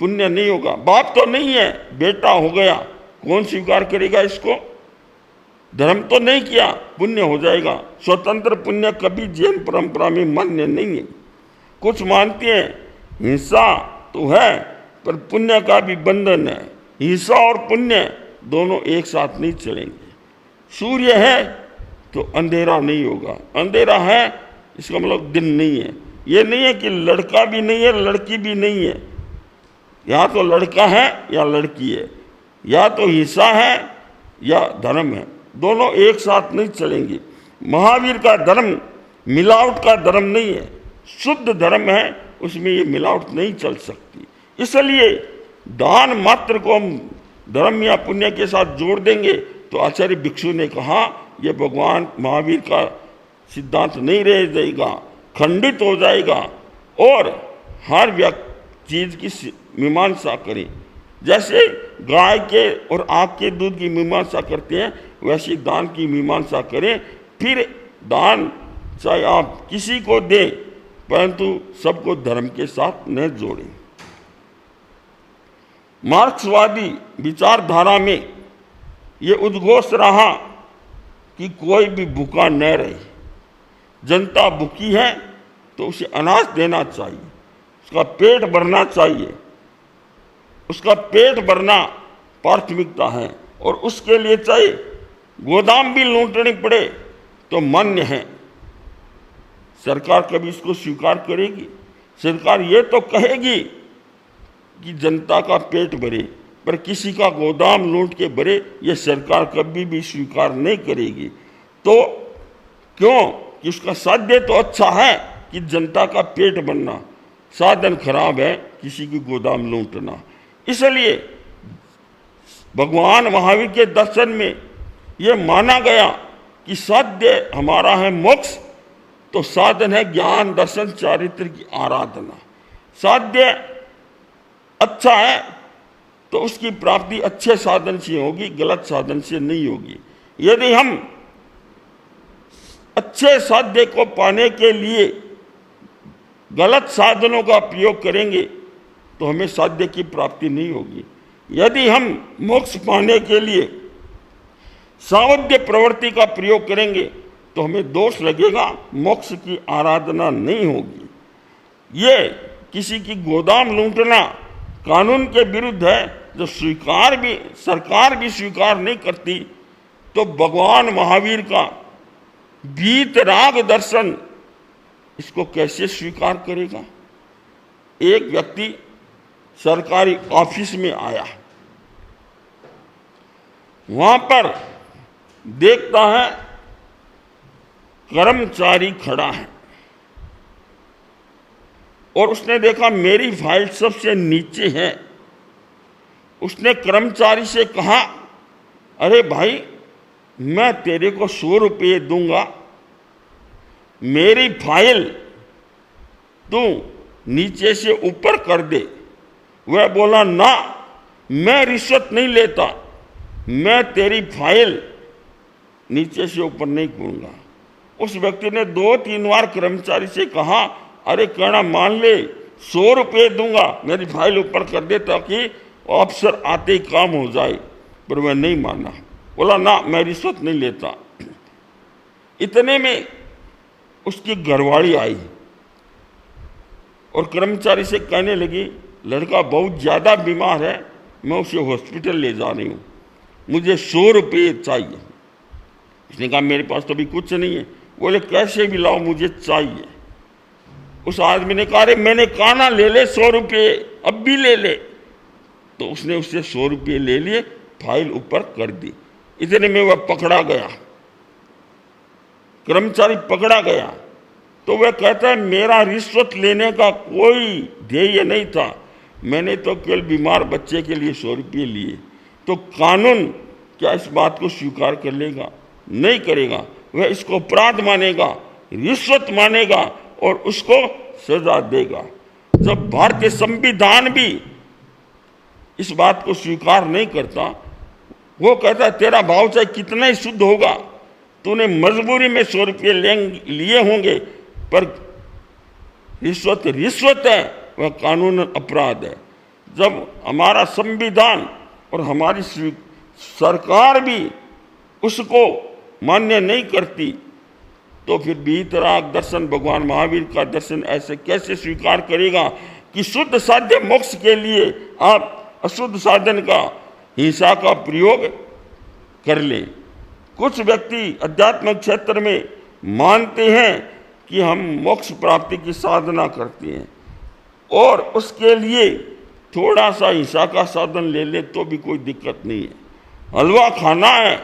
पुण्य नहीं होगा। बाप तो नहीं है, बेटा हो गया, कौन स्वीकार करेगा इसको? धर्म तो नहीं किया, पुण्य हो जाएगा। स्वतंत्र पुण्य कभी जैन परंपरा में मान्य नहीं है। कुछ मानते हैं हिंसा तो है पर पुण्य का भी बंधन है। हिंसा और पुण्य दोनों एक साथ नहीं चलेंगे। सूर्य है तो अंधेरा नहीं होगा, अंधेरा है इसका मतलब दिन नहीं है। ये नहीं है कि लड़का भी नहीं है लड़की भी नहीं है, या तो लड़का है या लड़की है, या तो हिंसा है या धर्म है, दोनों एक साथ नहीं चलेंगे। महावीर का धर्म मिलावट का धर्म नहीं है, शुद्ध धर्म है, उसमें ये मिलावट नहीं चल सकती। इसलिए दान मात्र को हम धर्म या पुण्य के साथ जोड़ देंगे तो आचार्य भिक्षु ने कहा यह भगवान महावीर का सिद्धांत नहीं रह जाएगा, खंडित हो जाएगा। और हर व्यक्ति चीज की मीमांसा करें, जैसे गाय के और आग के दूध की मीमांसा करते हैं वैसे दान की मीमांसा करें। फिर दान चाहे आप किसी को दें परंतु सबको धर्म के साथ न जोड़ें। मार्क्सवादी विचारधारा में ये उद्घोष रहा कि कोई भी भूखा न रहे। जनता भूखी है तो उसे अनाज देना चाहिए, उसका पेट भरना चाहिए, उसका पेट भरना प्राथमिकता है। और उसके लिए चाहे गोदाम भी लूटनी पड़े तो मान्य है। सरकार कभी इसको स्वीकार करेगी? सरकार ये तो कहेगी कि जनता का पेट भरे, पर किसी का गोदाम लूट के भरे ये सरकार कभी भी स्वीकार नहीं करेगी। तो क्यों कि उसका साध्य तो अच्छा है कि जनता का पेट भरना, साधन खराब है किसी की गोदाम लूटना। इसलिए भगवान महावीर के दर्शन में यह माना गया कि साध्य हमारा है मोक्ष, तो साधन है ज्ञान दर्शन चारित्र की आराधना। साध्य अच्छा है तो उसकी प्राप्ति अच्छे साधन से होगी, गलत साधन से नहीं होगी। यदि हम अच्छे साध्य को पाने के लिए गलत साधनों का प्रयोग करेंगे तो हमें साध्य की प्राप्ति नहीं होगी। यदि हम मोक्ष पाने के लिए सावध्य प्रवृत्ति का प्रयोग करेंगे तो हमें दोष लगेगा, मोक्ष की आराधना नहीं होगी। ये किसी की गोदाम लूटना कानून के विरुद्ध है, जो सरकार भी स्वीकार नहीं करती। तो भगवान महावीर का वीतराग दर्शन इसको कैसे स्वीकार करेगा? एक व्यक्ति सरकारी ऑफिस में आया, वहां पर देखता है कर्मचारी खड़ा है और उसने देखा मेरी फाइल सबसे नीचे है। उसने कर्मचारी से कहा, अरे भाई मैं तेरे को 100 रुपये दूंगा, मेरी फाइल तू नीचे से ऊपर कर दे। वह बोला, ना मैं रिश्वत नहीं लेता, मैं तेरी फाइल नीचे से ऊपर नहीं करूंगा। उस व्यक्ति ने 2-3 बार कर्मचारी से कहा, अरे कहना मान ले 100 रुपये दूंगा, मेरी फाइल ऊपर कर दे ताकि अफसर आते ही काम हो जाए, पर वह नहीं माना। बोला, ना मैं रिश्वत नहीं लेता। इतने में उसकी घरवाली आई और कर्मचारी से कहने लगी, लड़का बहुत ज़्यादा बीमार है, मैं उसे हॉस्पिटल ले जा रही हूँ, मुझे 100 रुपये चाहिए। उसने कहा मेरे पास तो अभी कुछ नहीं है। बोले कैसे भी लाओ, मुझे चाहिए। उस आदमी ने कहा, अरे मैंने कहा ना ले ले 100 रुपये, अब भी ले ले। तो उसने उससे 100 रुपये ले लिए, फाइल ऊपर कर दी। इतने में वह पकड़ा गया, कर्मचारी पकड़ा गया। तो वह कहता है मेरा रिश्वत लेने का कोई ध्येय नहीं था, मैंने तो केवल बीमार बच्चे के लिए 100 रुपये लिए। तो कानून क्या इस बात को स्वीकार कर लेगा? नहीं करेगा। वह इसको अपराध मानेगा, रिश्वत मानेगा और उसको सजा देगा। जब भारतीय संविधान भी इस बात को स्वीकार नहीं करता, वो कहता है तेरा भाव चाहे कितना ही शुद्ध होगा, तूने मजबूरी में 100 रुपये लिए होंगे, पर रिश्वत है, वह कानून अपराध है। जब हमारा संविधान और हमारी सरकार भी उसको मान्य नहीं करती, तो फिर वीतराग दर्शन, भगवान महावीर का दर्शन ऐसे कैसे स्वीकार करेगा कि शुद्ध साध्य मोक्ष के लिए आप अशुद्ध साधन का, हिंसा का प्रयोग कर लें। कुछ व्यक्ति अध्यात्मिक क्षेत्र में मानते हैं कि हम मोक्ष प्राप्ति की साधना करते हैं और उसके लिए थोड़ा सा हिंसा का साधन ले ले तो भी कोई दिक्कत नहीं है। हलवा खाना है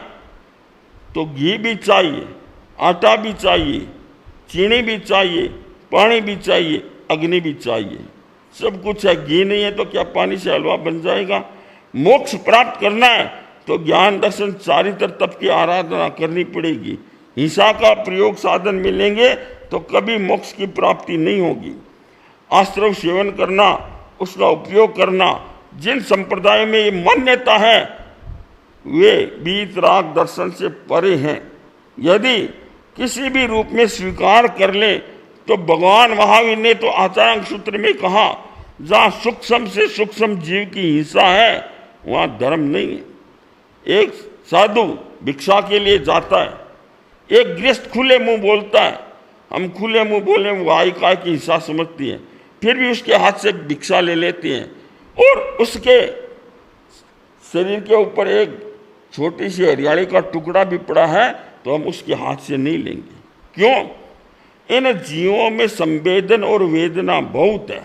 तो घी भी चाहिए, आटा भी चाहिए, चीनी भी चाहिए, पानी भी चाहिए, अग्नि भी चाहिए, सब कुछ है। घी नहीं है तो क्या पानी से हलवा बन जाएगा? मोक्ष प्राप्त करना है तो ज्ञान दर्शन चारित्र तप की आराधना करनी पड़ेगी। हिंसा का प्रयोग साधन मिलेंगे तो कभी मोक्ष की प्राप्ति नहीं होगी। आश्रव सेवन करना, उसका उपयोग करना, जिन संप्रदाय में ये मान्यता है वे वीतराग दर्शन से परे हैं। यदि किसी भी रूप में स्वीकार कर ले तो भगवान महावीर ने तो आचार्य सूत्र में कहा, जहाँ सूक्ष्म से सूक्ष्म जीव की हिंसा है वहाँ धर्म नहीं है। एक साधु भिक्षा के लिए जाता है, एक गृहस्थ खुले मुंह बोलता है, हम खुले मुंह बोले वो आई काय की हिंसा समझती है, फिर भी उसके हाथ से भिक्षा ले लेती हैं और उसके शरीर के ऊपर एक छोटी सी हरियाली का टुकड़ा भी पड़ा है तो हम उसके हाथ से नहीं लेंगे। क्यों? इन जीवों में संवेदन और वेदना बहुत है,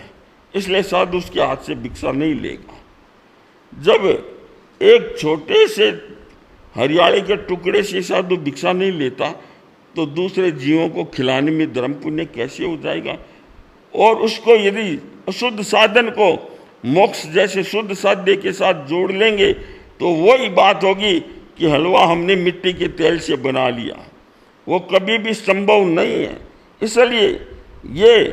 इसलिए साधु उसके हाथ से भिक्षा नहीं लेगा। जब एक छोटे से हरियाली के टुकड़े से साधु भिक्षा नहीं लेता तो दूसरे जीवों को खिलाने में धर्म पुण्य कैसे हो जाएगा? और उसको यदि अशुद्ध साधन को मोक्ष जैसे शुद्ध साध्य के साथ जोड़ लेंगे तो वही बात होगी कि हलवा हमने मिट्टी के तेल से बना लिया, वो कभी भी संभव नहीं है। इसलिए ये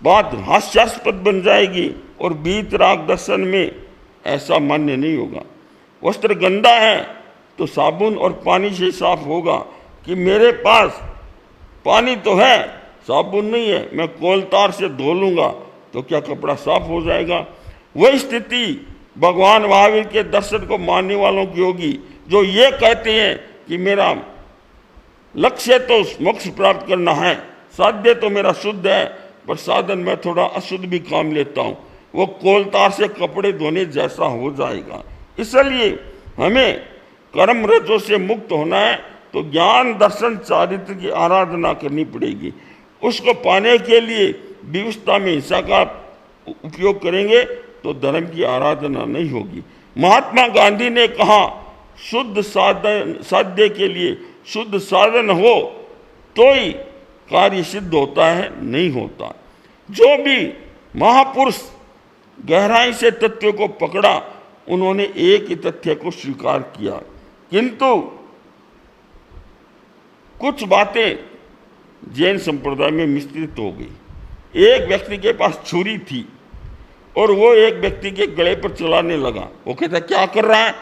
बात हास्यास्पद बन जाएगी और वीतराग दर्शन में ऐसा मान्य नहीं होगा। वस्त्र गंदा है तो साबुन और पानी से साफ होगा कि मेरे पास पानी तो है, साबुन नहीं है, मैं कोलतार से धो लूँगा तो क्या कपड़ा साफ हो जाएगा? वही स्थिति भगवान महावीर के दर्शन को मानने वालों की होगी, जो ये कहते हैं कि मेरा लक्ष्य तो मोक्ष प्राप्त करना है, साध्य तो मेरा शुद्ध है, पर साधन में थोड़ा अशुद्ध भी काम लेता हूँ, वो कोलतार से कपड़े धोने जैसा हो जाएगा। इसलिए हमें कर्म रजों से मुक्त होना है तो ज्ञान दर्शन चारित्र की आराधना करनी पड़ेगी। उसको पाने के लिए विवशता में हिंसा का उपयोग करेंगे तो धर्म की आराधना नहीं होगी। महात्मा गांधी ने कहा, शुद्ध साध्य के लिए शुद्ध साधन हो तो ही कार्य सिद्ध होता है, नहीं होता। जो भी महापुरुष गहराई से तथ्य को पकड़ा उन्होंने एक ही तथ्य को स्वीकार किया, किंतु कुछ बातें जैन संप्रदाय में मिश्रित हो गई। एक व्यक्ति के पास छुरी थी और वो एक व्यक्ति के गले पर चलाने लगा। वो कहता क्या कर रहा है?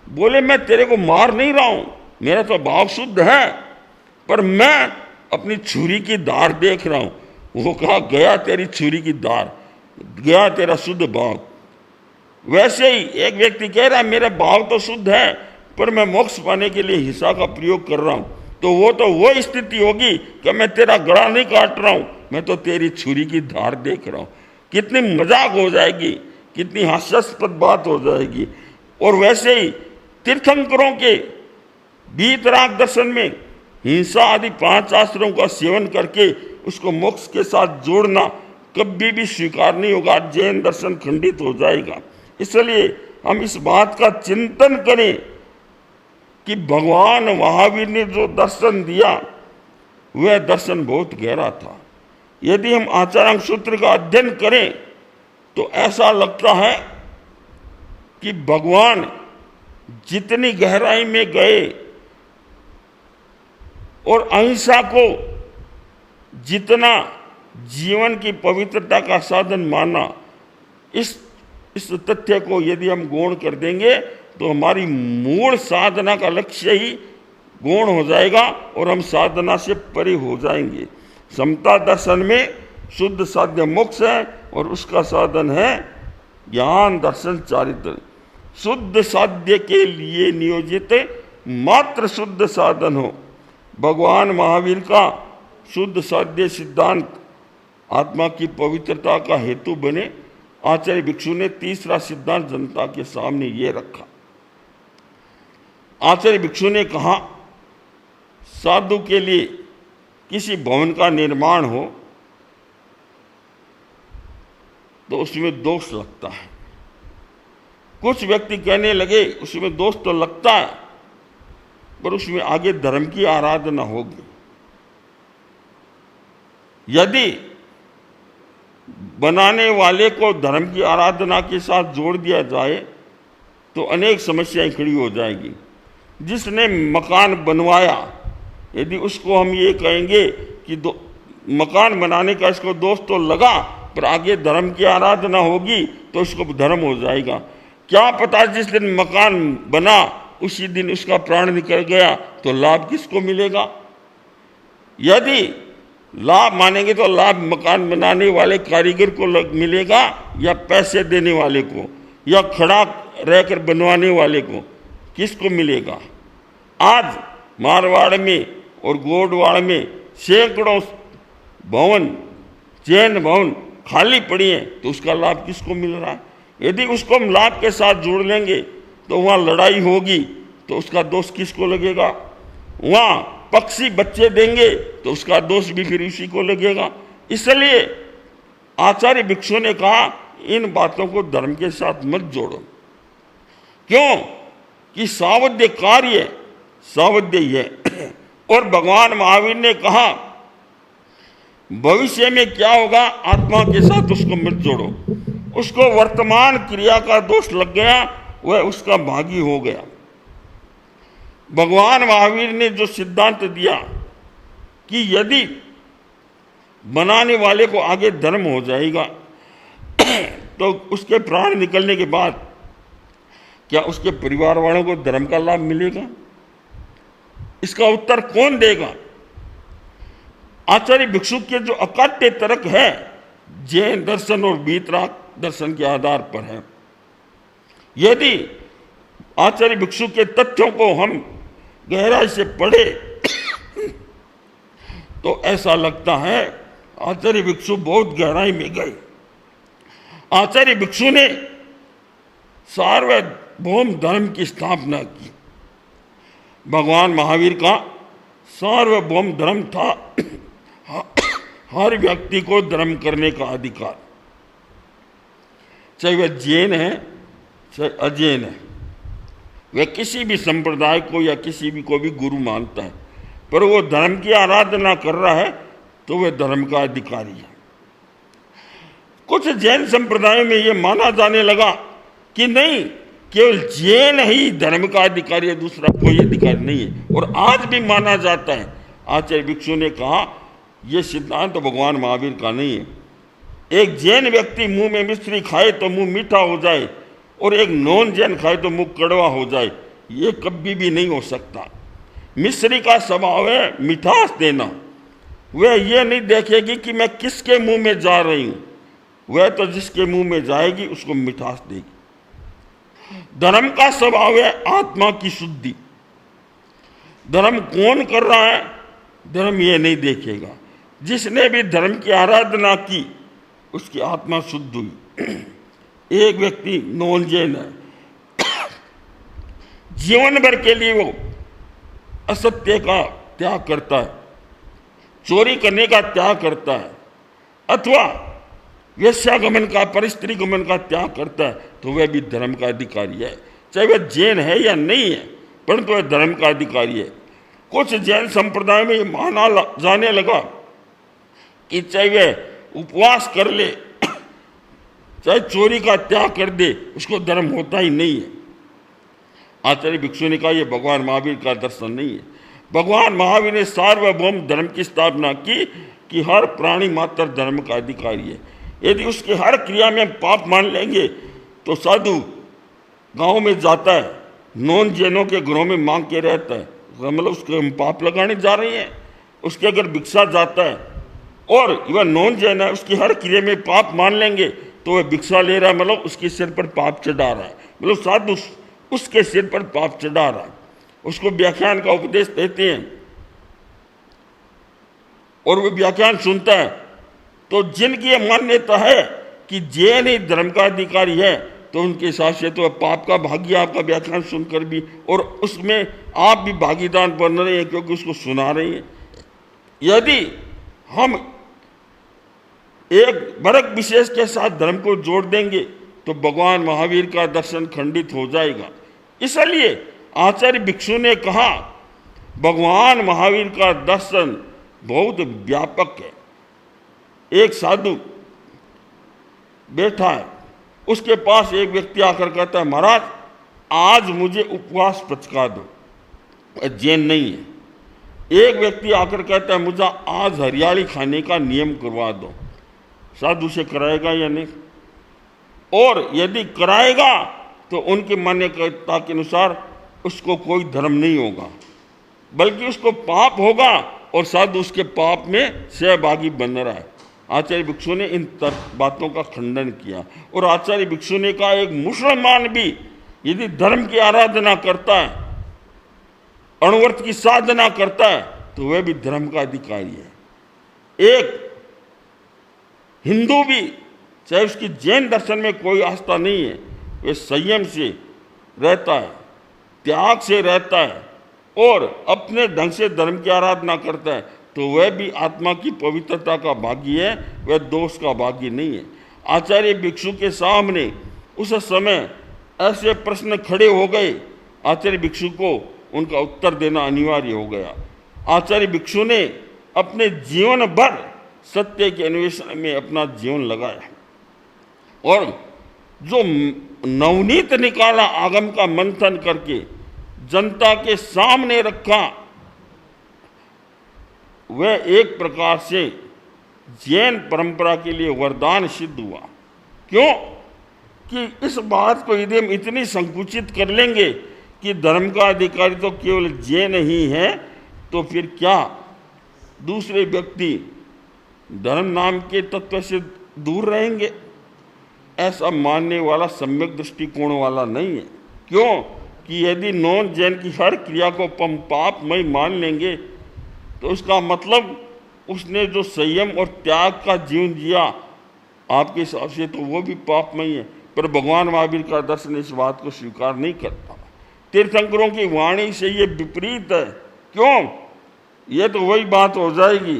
बोले मैं तेरे को मार नहीं रहा हूं, मेरा तो भाव शुद्ध है, पर मैं अपनी छुरी की धार देख रहा हूं। वो कहा गया तेरी छुरी की धार, गया तेरा शुद्ध भाव। वैसे ही एक व्यक्ति कह रहा है मेरा भाव तो शुद्ध है पर मैं मोक्ष पाने के लिए हिंसा का प्रयोग कर रहा हूं, तो वो स्थिति होगी कि मैं तेरा गला नहीं काट रहा हूं, मैं तो तेरी छुरी की धार देख रहा हूं। कितनी मजाक हो जाएगी, कितनी हास्यास्पद बात हो जाएगी। और वैसे ही तीर्थंकरों के वीतराग दर्शन में हिंसा आदि 5 आश्रमों का सेवन करके उसको मोक्ष के साथ जोड़ना कभी भी स्वीकार नहीं होगा, जैन दर्शन खंडित हो जाएगा। इसलिए हम इस बात का चिंतन करें कि भगवान महावीर ने जो दर्शन दिया वह दर्शन बहुत गहरा था। यदि हम आचार्यांग सूत्र का अध्ययन करें तो ऐसा लगता है कि भगवान जितनी गहराई में गए और अहिंसा को जितना जीवन की पवित्रता का साधन माना, इस तथ्य को यदि हम गौण कर देंगे तो हमारी मूल साधना का लक्ष्य ही गौण हो जाएगा और हम साधना से परे हो जाएंगे। समता दर्शन में शुद्ध साध्य मोक्ष है और उसका साधन है ज्ञान दर्शन चारित्र। शुद्ध साध्य के लिए नियोजित मात्र शुद्ध साधन हो। भगवान महावीर का शुद्ध साध्य सिद्धांत आत्मा की पवित्रता का हेतु बने। आचार्य भिक्षु ने तीसरा सिद्धांत जनता के सामने ये रखा। आचार्य भिक्षु ने कहा, साधु के लिए किसी भवन का निर्माण हो तो उसमें दोष लगता है। कुछ व्यक्ति कहने लगे उसमें दोष तो लगता है पर उसमें आगे धर्म की आराधना होगी। यदि बनाने वाले को धर्म की आराधना के साथ जोड़ दिया जाए तो अनेक समस्याएं खड़ी हो जाएगी। जिसने मकान बनवाया, यदि उसको हम ये कहेंगे कि मकान बनाने का इसको दोष तो लगा पर आगे धर्म की आराधना होगी तो इसको धर्म हो जाएगा। क्या पता जिस दिन मकान बना उसी दिन उसका प्राण निकल गया तो लाभ किसको मिलेगा? यदि लाभ मानेंगे तो लाभ मकान बनाने वाले कारीगर को मिलेगा या पैसे देने वाले को या खड़ा रहकर बनवाने वाले को, किसको मिलेगा? आज मारवाड़ में और गोडवाड़ में सैकड़ों भवन, जैन भवन खाली पड़ी हैं तो उसका लाभ किसको मिल रहा है? यदि उसको हम लाभ के साथ जोड़ लेंगे तो वहाँ लड़ाई होगी तो उसका दोष किसको लगेगा? वहाँ पक्षी बच्चे देंगे तो उसका दोष भी फिर इसी को लगेगा। इसलिए आचार्य भिक्षु ने कहा इन बातों को धर्म के साथ मत जोड़ो। क्यों कि सावध्य कार्य सावध्य ही है। और भगवान महावीर ने कहा भविष्य में क्या होगा आत्मा के साथ उसको मत जोड़ो। उसको वर्तमान क्रिया का दोष लग गया, वह उसका भागी हो गया। भगवान महावीर ने जो सिद्धांत दिया कि यदि बनाने वाले को आगे धर्म हो जाएगा तो उसके प्राण निकलने के बाद क्या उसके परिवार वालों को धर्म का लाभ मिलेगा? इसका उत्तर कौन देगा? आचार्य भिक्षु के जो अकाट्य तर्क है जैन दर्शन और वीतराग दर्शन के आधार पर है। यदि आचार्य भिक्षु के तथ्यों को हम गहराई से पढ़े तो ऐसा लगता है आचार्य भिक्षु बहुत गहराई में गए। आचार्य भिक्षु ने सार्वभौम धर्म की स्थापना की। भगवान महावीर का सार्वभौम धर्म था हर व्यक्ति को धर्म करने का अधिकार, चाहे वह जैन है चाहे अजैन है। वह किसी भी संप्रदाय को या किसी भी को भी गुरु मानता है, पर वो धर्म की आराधना कर रहा है तो वह धर्म का अधिकारी है। कुछ जैन संप्रदायों में ये माना जाने लगा कि नहीं, केवल जैन ही धर्म का अधिकारी है, दूसरा कोई अधिकारी नहीं है, और आज भी माना जाता है। आचार्य भिक्षु ने कहा यह सिद्धांत तो भगवान महावीर का नहीं है। एक जैन व्यक्ति मुंह में मिश्री खाए तो मुंह मीठा हो जाए और एक नॉन जैन खाए तो मुंह कड़वा हो जाए, ये कभी भी नहीं हो सकता। मिश्री का स्वभाव है मिठास देना। वह यह नहीं देखेगी कि मैं किसके मुंह में जा रही हूं, वह तो जिसके मुंह में जाएगी उसको मिठास देगी। धर्म का स्वभाव है आत्मा की शुद्धि। धर्म कौन कर रहा है, धर्म ये नहीं देखेगा। जिसने भी धर्म की आराधना की उसकी आत्मा शुद्ध हुई। एक व्यक्ति नॉन जैन है, जीवन भर के लिए वो असत्य का त्याग करता है, चोरी करने का त्याग करता है, अथवा वेश्यागमन का परिस्त्री गमन का त्याग करता है, तो वह भी धर्म का अधिकारी है, चाहे वह जैन है या नहीं है, परंतु वह धर्म का अधिकारी है। कुछ जैन संप्रदाय में ये माना जाने लगा कि चाहे वह उपवास कर ले, चाहे चोरी का त्याग कर दे, उसको धर्म होता ही नहीं है। आचार्य भिक्षु ने कहा यह भगवान महावीर का दर्शन नहीं है। भगवान महावीर ने सार्वभौम धर्म की स्थापना की कि हर प्राणी मात्र धर्म का अधिकारी है। यदि उसकी हर क्रिया में हम पाप मान लेंगे तो साधु गांव में जाता है, नॉन जैनों के घरों में मांग के रहता है, मतलब उसके हम पाप लगाने जा रहे हैं। उसके अगर भिक्षा जाता है और वह नॉन जैन है, उसकी हर क्रिया में पाप मान लेंगे तो वह भिक्षा ले रहा है, मतलब उसके सिर पर पाप चढ़ा रहा है, मतलब साधु उसके सिर पर पाप चढ़ा रहा है। उसको व्याख्यान का उपदेश देते हैं और वो व्याख्यान सुनता है, तो जिनकी ये मान्यता है कि जैन ही धर्म का अधिकारी है तो उनके हिसाब से तो पाप का भागी आपका व्याख्यान सुनकर भी, और उसमें आप भी भागीदार बन रहे हैं क्योंकि उसको सुना रहे हैं। यदि हम एक वर्ग विशेष के साथ धर्म को जोड़ देंगे तो भगवान महावीर का दर्शन खंडित हो जाएगा। इसलिए आचार्य भिक्षु ने कहा भगवान महावीर का दर्शन बहुत व्यापक है। एक साधु बैठा है, उसके पास एक व्यक्ति आकर कहता है महाराज आज मुझे उपवास पचका दो, जैन नहीं है। एक व्यक्ति आकर कहता है मुझे आज हरियाली खाने का नियम करवा दो, साधु से कराएगा या नहीं? और यदि कराएगा तो उनकी मान्यता के अनुसार उसको कोई धर्म नहीं होगा, बल्कि उसको पाप होगा और साधु उसके पाप में सहभागी बन रहा है। आचार्य भिक्षु ने इन बातों का खंडन किया और आचार्य भिक्षु ने कहा एक मुसलमान भी यदि धर्म की आराधना करता है, अणुव्रत की साधना करता है तो वह भी धर्म का अधिकारी है। एक हिंदू भी चाहे उसकी जैन दर्शन में कोई आस्था नहीं है, वह संयम से रहता है, त्याग से रहता है और अपने ढंग से धर्म की आराधना करता है तो वह भी आत्मा की पवित्रता का भागी है, वह दोष का भागी नहीं है। आचार्य भिक्षु के सामने उस समय ऐसे प्रश्न खड़े हो गए, आचार्य भिक्षु को उनका उत्तर देना अनिवार्य हो गया। आचार्य भिक्षु ने अपने जीवन भर सत्य के अन्वेषण में अपना जीवन लगाया और जो नवनीत निकाला आगम का मंथन करके जनता के सामने रखा, वह एक प्रकार से जैन परंपरा के लिए वरदान सिद्ध हुआ। क्यों कि इस बात को यदि हम इतनी संकुचित कर लेंगे कि धर्म का अधिकारी तो केवल जैन ही है, तो फिर क्या दूसरे व्यक्ति धर्म नाम के तत्व से दूर रहेंगे? ऐसा मानने वाला सम्यक दृष्टिकोण वाला नहीं है। क्यों कि यदि नॉन जैन की हर क्रिया को हम पापमय मान लेंगे तो उसका मतलब उसने जो संयम और त्याग का जीवन जिया आपके हिसाब से तो वो भी पापमय है। पर भगवान महावीर का दर्शन इस बात को स्वीकार नहीं करता। तीर्थंकरों की वाणी से ये विपरीत है। क्यों? ये तो वही बात हो जाएगी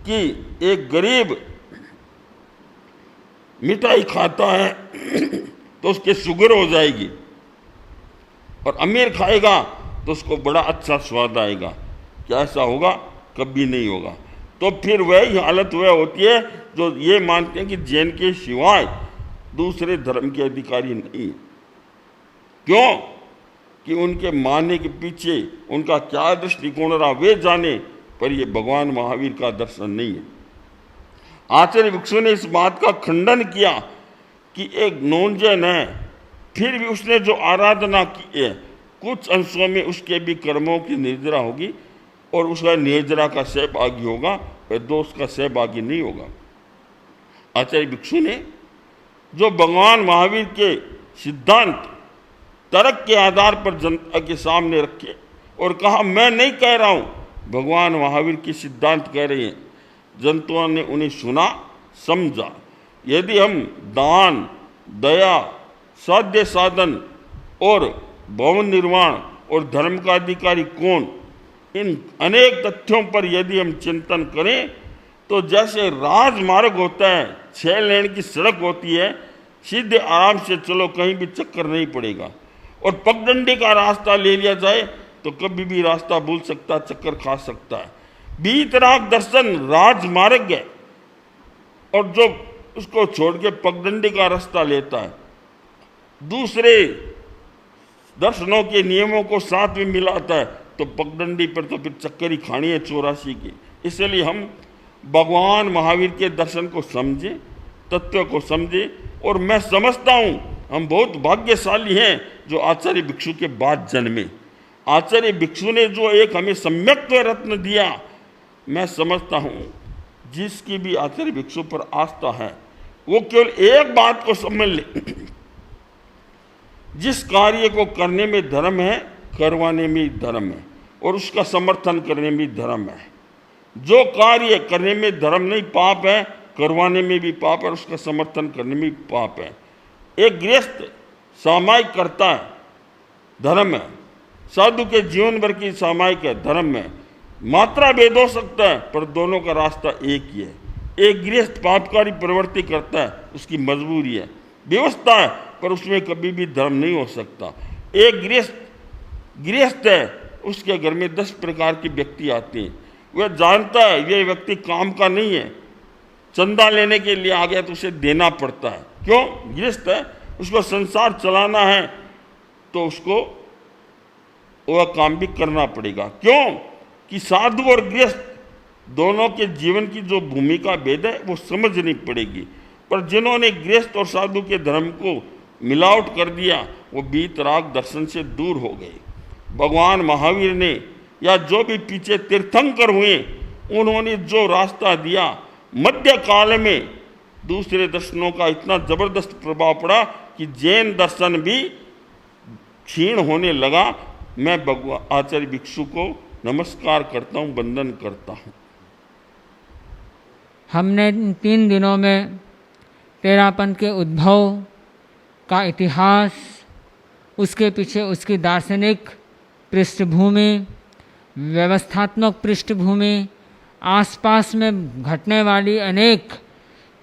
कि एक गरीब मिठाई खाता है तो उसके शुगर हो जाएगी और अमीर खाएगा तो उसको बड़ा अच्छा स्वाद आएगा। क्या ऐसा होगा? कभी नहीं होगा। तो फिर वही हालत वह होती है जो ये मानते हैं कि जैन के सिवाय दूसरे धर्म के अधिकारी नहीं। क्यों कि उनके मानने के पीछे उनका क्या दृष्टिकोण रहा वे जाने, पर ये भगवान महावीर का दर्शन नहीं है। आचार्य भिक्षु ने इस बात का खंडन किया कि एक नॉन जैन है, फिर भी उसने जो आराधना की है कुछ अंशों में उसके भी कर्मों की निर्जरा होगी और उसका निर्जरा का सहभागी होगा, वह दोष का सहभागी नहीं होगा। आचार्य भिक्षु ने जो भगवान महावीर के सिद्धांत तर्क के आधार पर जनता के सामने रखे और कहा मैं नहीं कह रहा हूँ, भगवान महावीर के सिद्धांत कह रहे हैं। जनताओं ने उन्हें सुना, समझा। यदि हम दान, दया, साध्य साधन और भवन निर्माण और धर्म का अधिकारी कौन, इन अनेक तथ्यों पर यदि हम चिंतन करें तो जैसे राजमार्ग होता है, 6 लेन की सड़क होती है, सीधे आराम से चलो, कहीं भी चक्कर नहीं पड़ेगा। और पगडंडी का रास्ता ले लिया जाए तो कभी भी रास्ता भूल सकता, चक्कर खा सकता है। बीतराग दर्शन राजमार्ग है, और जो उसको छोड़ के पगडंडी का रास्ता लेता है, दूसरे दर्शनों के नियमों को साथ में मिलाता है, तो पगडंडी पर तो फिर चक्कर ही खानी है 84 की। इसलिए हम भगवान महावीर के दर्शन को समझे, तत्व को समझे। और मैं समझता हूँ हम बहुत भाग्यशाली हैं जो आचार्य भिक्षु के बाद जन्मे। आचार्य भिक्षु ने जो एक हमें सम्यक्त्व रत्न दिया, मैं समझता हूँ जिसकी भी आचार्य भिक्षु पर आस्था है वो केवल एक बात को समझ ले, जिस कार्य को करने में धर्म है करवाने में धर्म है, और उसका समर्थन करने में धर्म है। जो कार्य करने में धर्म नहीं पाप है, करवाने में भी पाप है, उसका समर्थन करने में भी पाप है। एक गृहस्थ सामायिक करता है, धर्म है। साधु के जीवन भर की सामायिक है, धर्म है। मात्रा भेद हो सकता है पर दोनों का रास्ता एक ही है। एक गृहस्थ पापकारी प्रवृत्ति करता है, उसकी मजबूरी है, व्यवस्था है, पर उसमें कभी भी धर्म नहीं हो सकता। एक गृहस्थ है, उसके घर में 10 प्रकार की व्यक्ति आती हैं। वह जानता है ये व्यक्ति काम का नहीं है, चंदा लेने के लिए आ गया तो उसे देना पड़ता है। क्यों? गृहस्थ है, उसको संसार चलाना है तो उसको वह काम भी करना पड़ेगा। क्यों कि साधु और गृहस्थ दोनों के जीवन की जो भूमिका भेद है वो समझनी पड़ेगी। पर जिन्होंने गृहस्थ और साधु के धर्म को मिलावट कर दिया वो वीतराग दर्शन से दूर हो गए। भगवान महावीर ने या जो भी पीछे तीर्थंकर हुए उन्होंने जो रास्ता दिया, मध्य काल में दूसरे दर्शनों का इतना जबरदस्त प्रभाव पड़ा कि जैन दर्शन भी क्षीण होने लगा। मैं भगवान आचार्य भिक्षु को नमस्कार करता हूँ, वंदन करता हूँ। हमने इन 3 दिनों में तेरापंथ के उद्भव का इतिहास, उसके पीछे उसकी दार्शनिक पृष्ठभूमि, व्यवस्थात्मक पृष्ठभूमि, आसपास में घटने वाली अनेक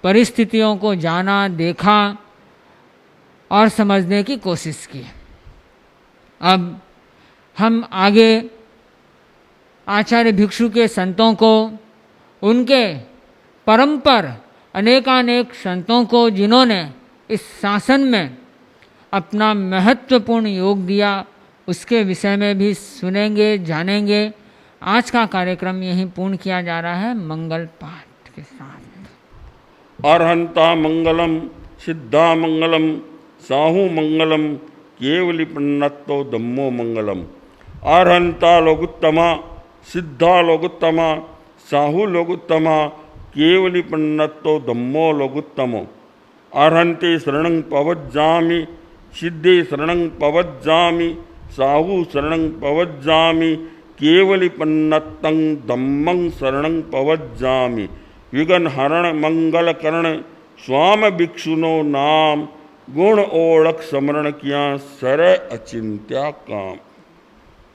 परिस्थितियों को जाना, देखा और समझने की कोशिश की। अब हम आगे आचार्य भिक्षु के संतों को, उनके परंपर अनेकानेक संतों को जिन्होंने इस शासन में अपना महत्वपूर्ण योग दिया, उसके विषय में भी सुनेंगे, जानेंगे। आज का कार्यक्रम यहीं पूर्ण किया जा रहा है मंगल पाठ के साथ। अर्हंता मंगलम, सिद्धा मंगलम, साहू मंगलम, केवली पन्नत्तो धम्मो मंगलम। अर्हंता लोगुत्तमा, सिद्धा लोगुत्तमा, साहू लोगुत्तमा, केवली पन्नत्तो धम्मो लोगुत्तमो। अर्हन्ते शरणं पवज्जामि, सिद्धे शरणं पवज्जामि, साहू शरणं पवज्जामि, केवली पन्नत्तं धम्मं शरणं पवज्जामि। विघ्न हरण मंगल करण स्वाम भिक्षुनो नाम, गुण ओळख स्मरण किया सर अचिंत्या काम।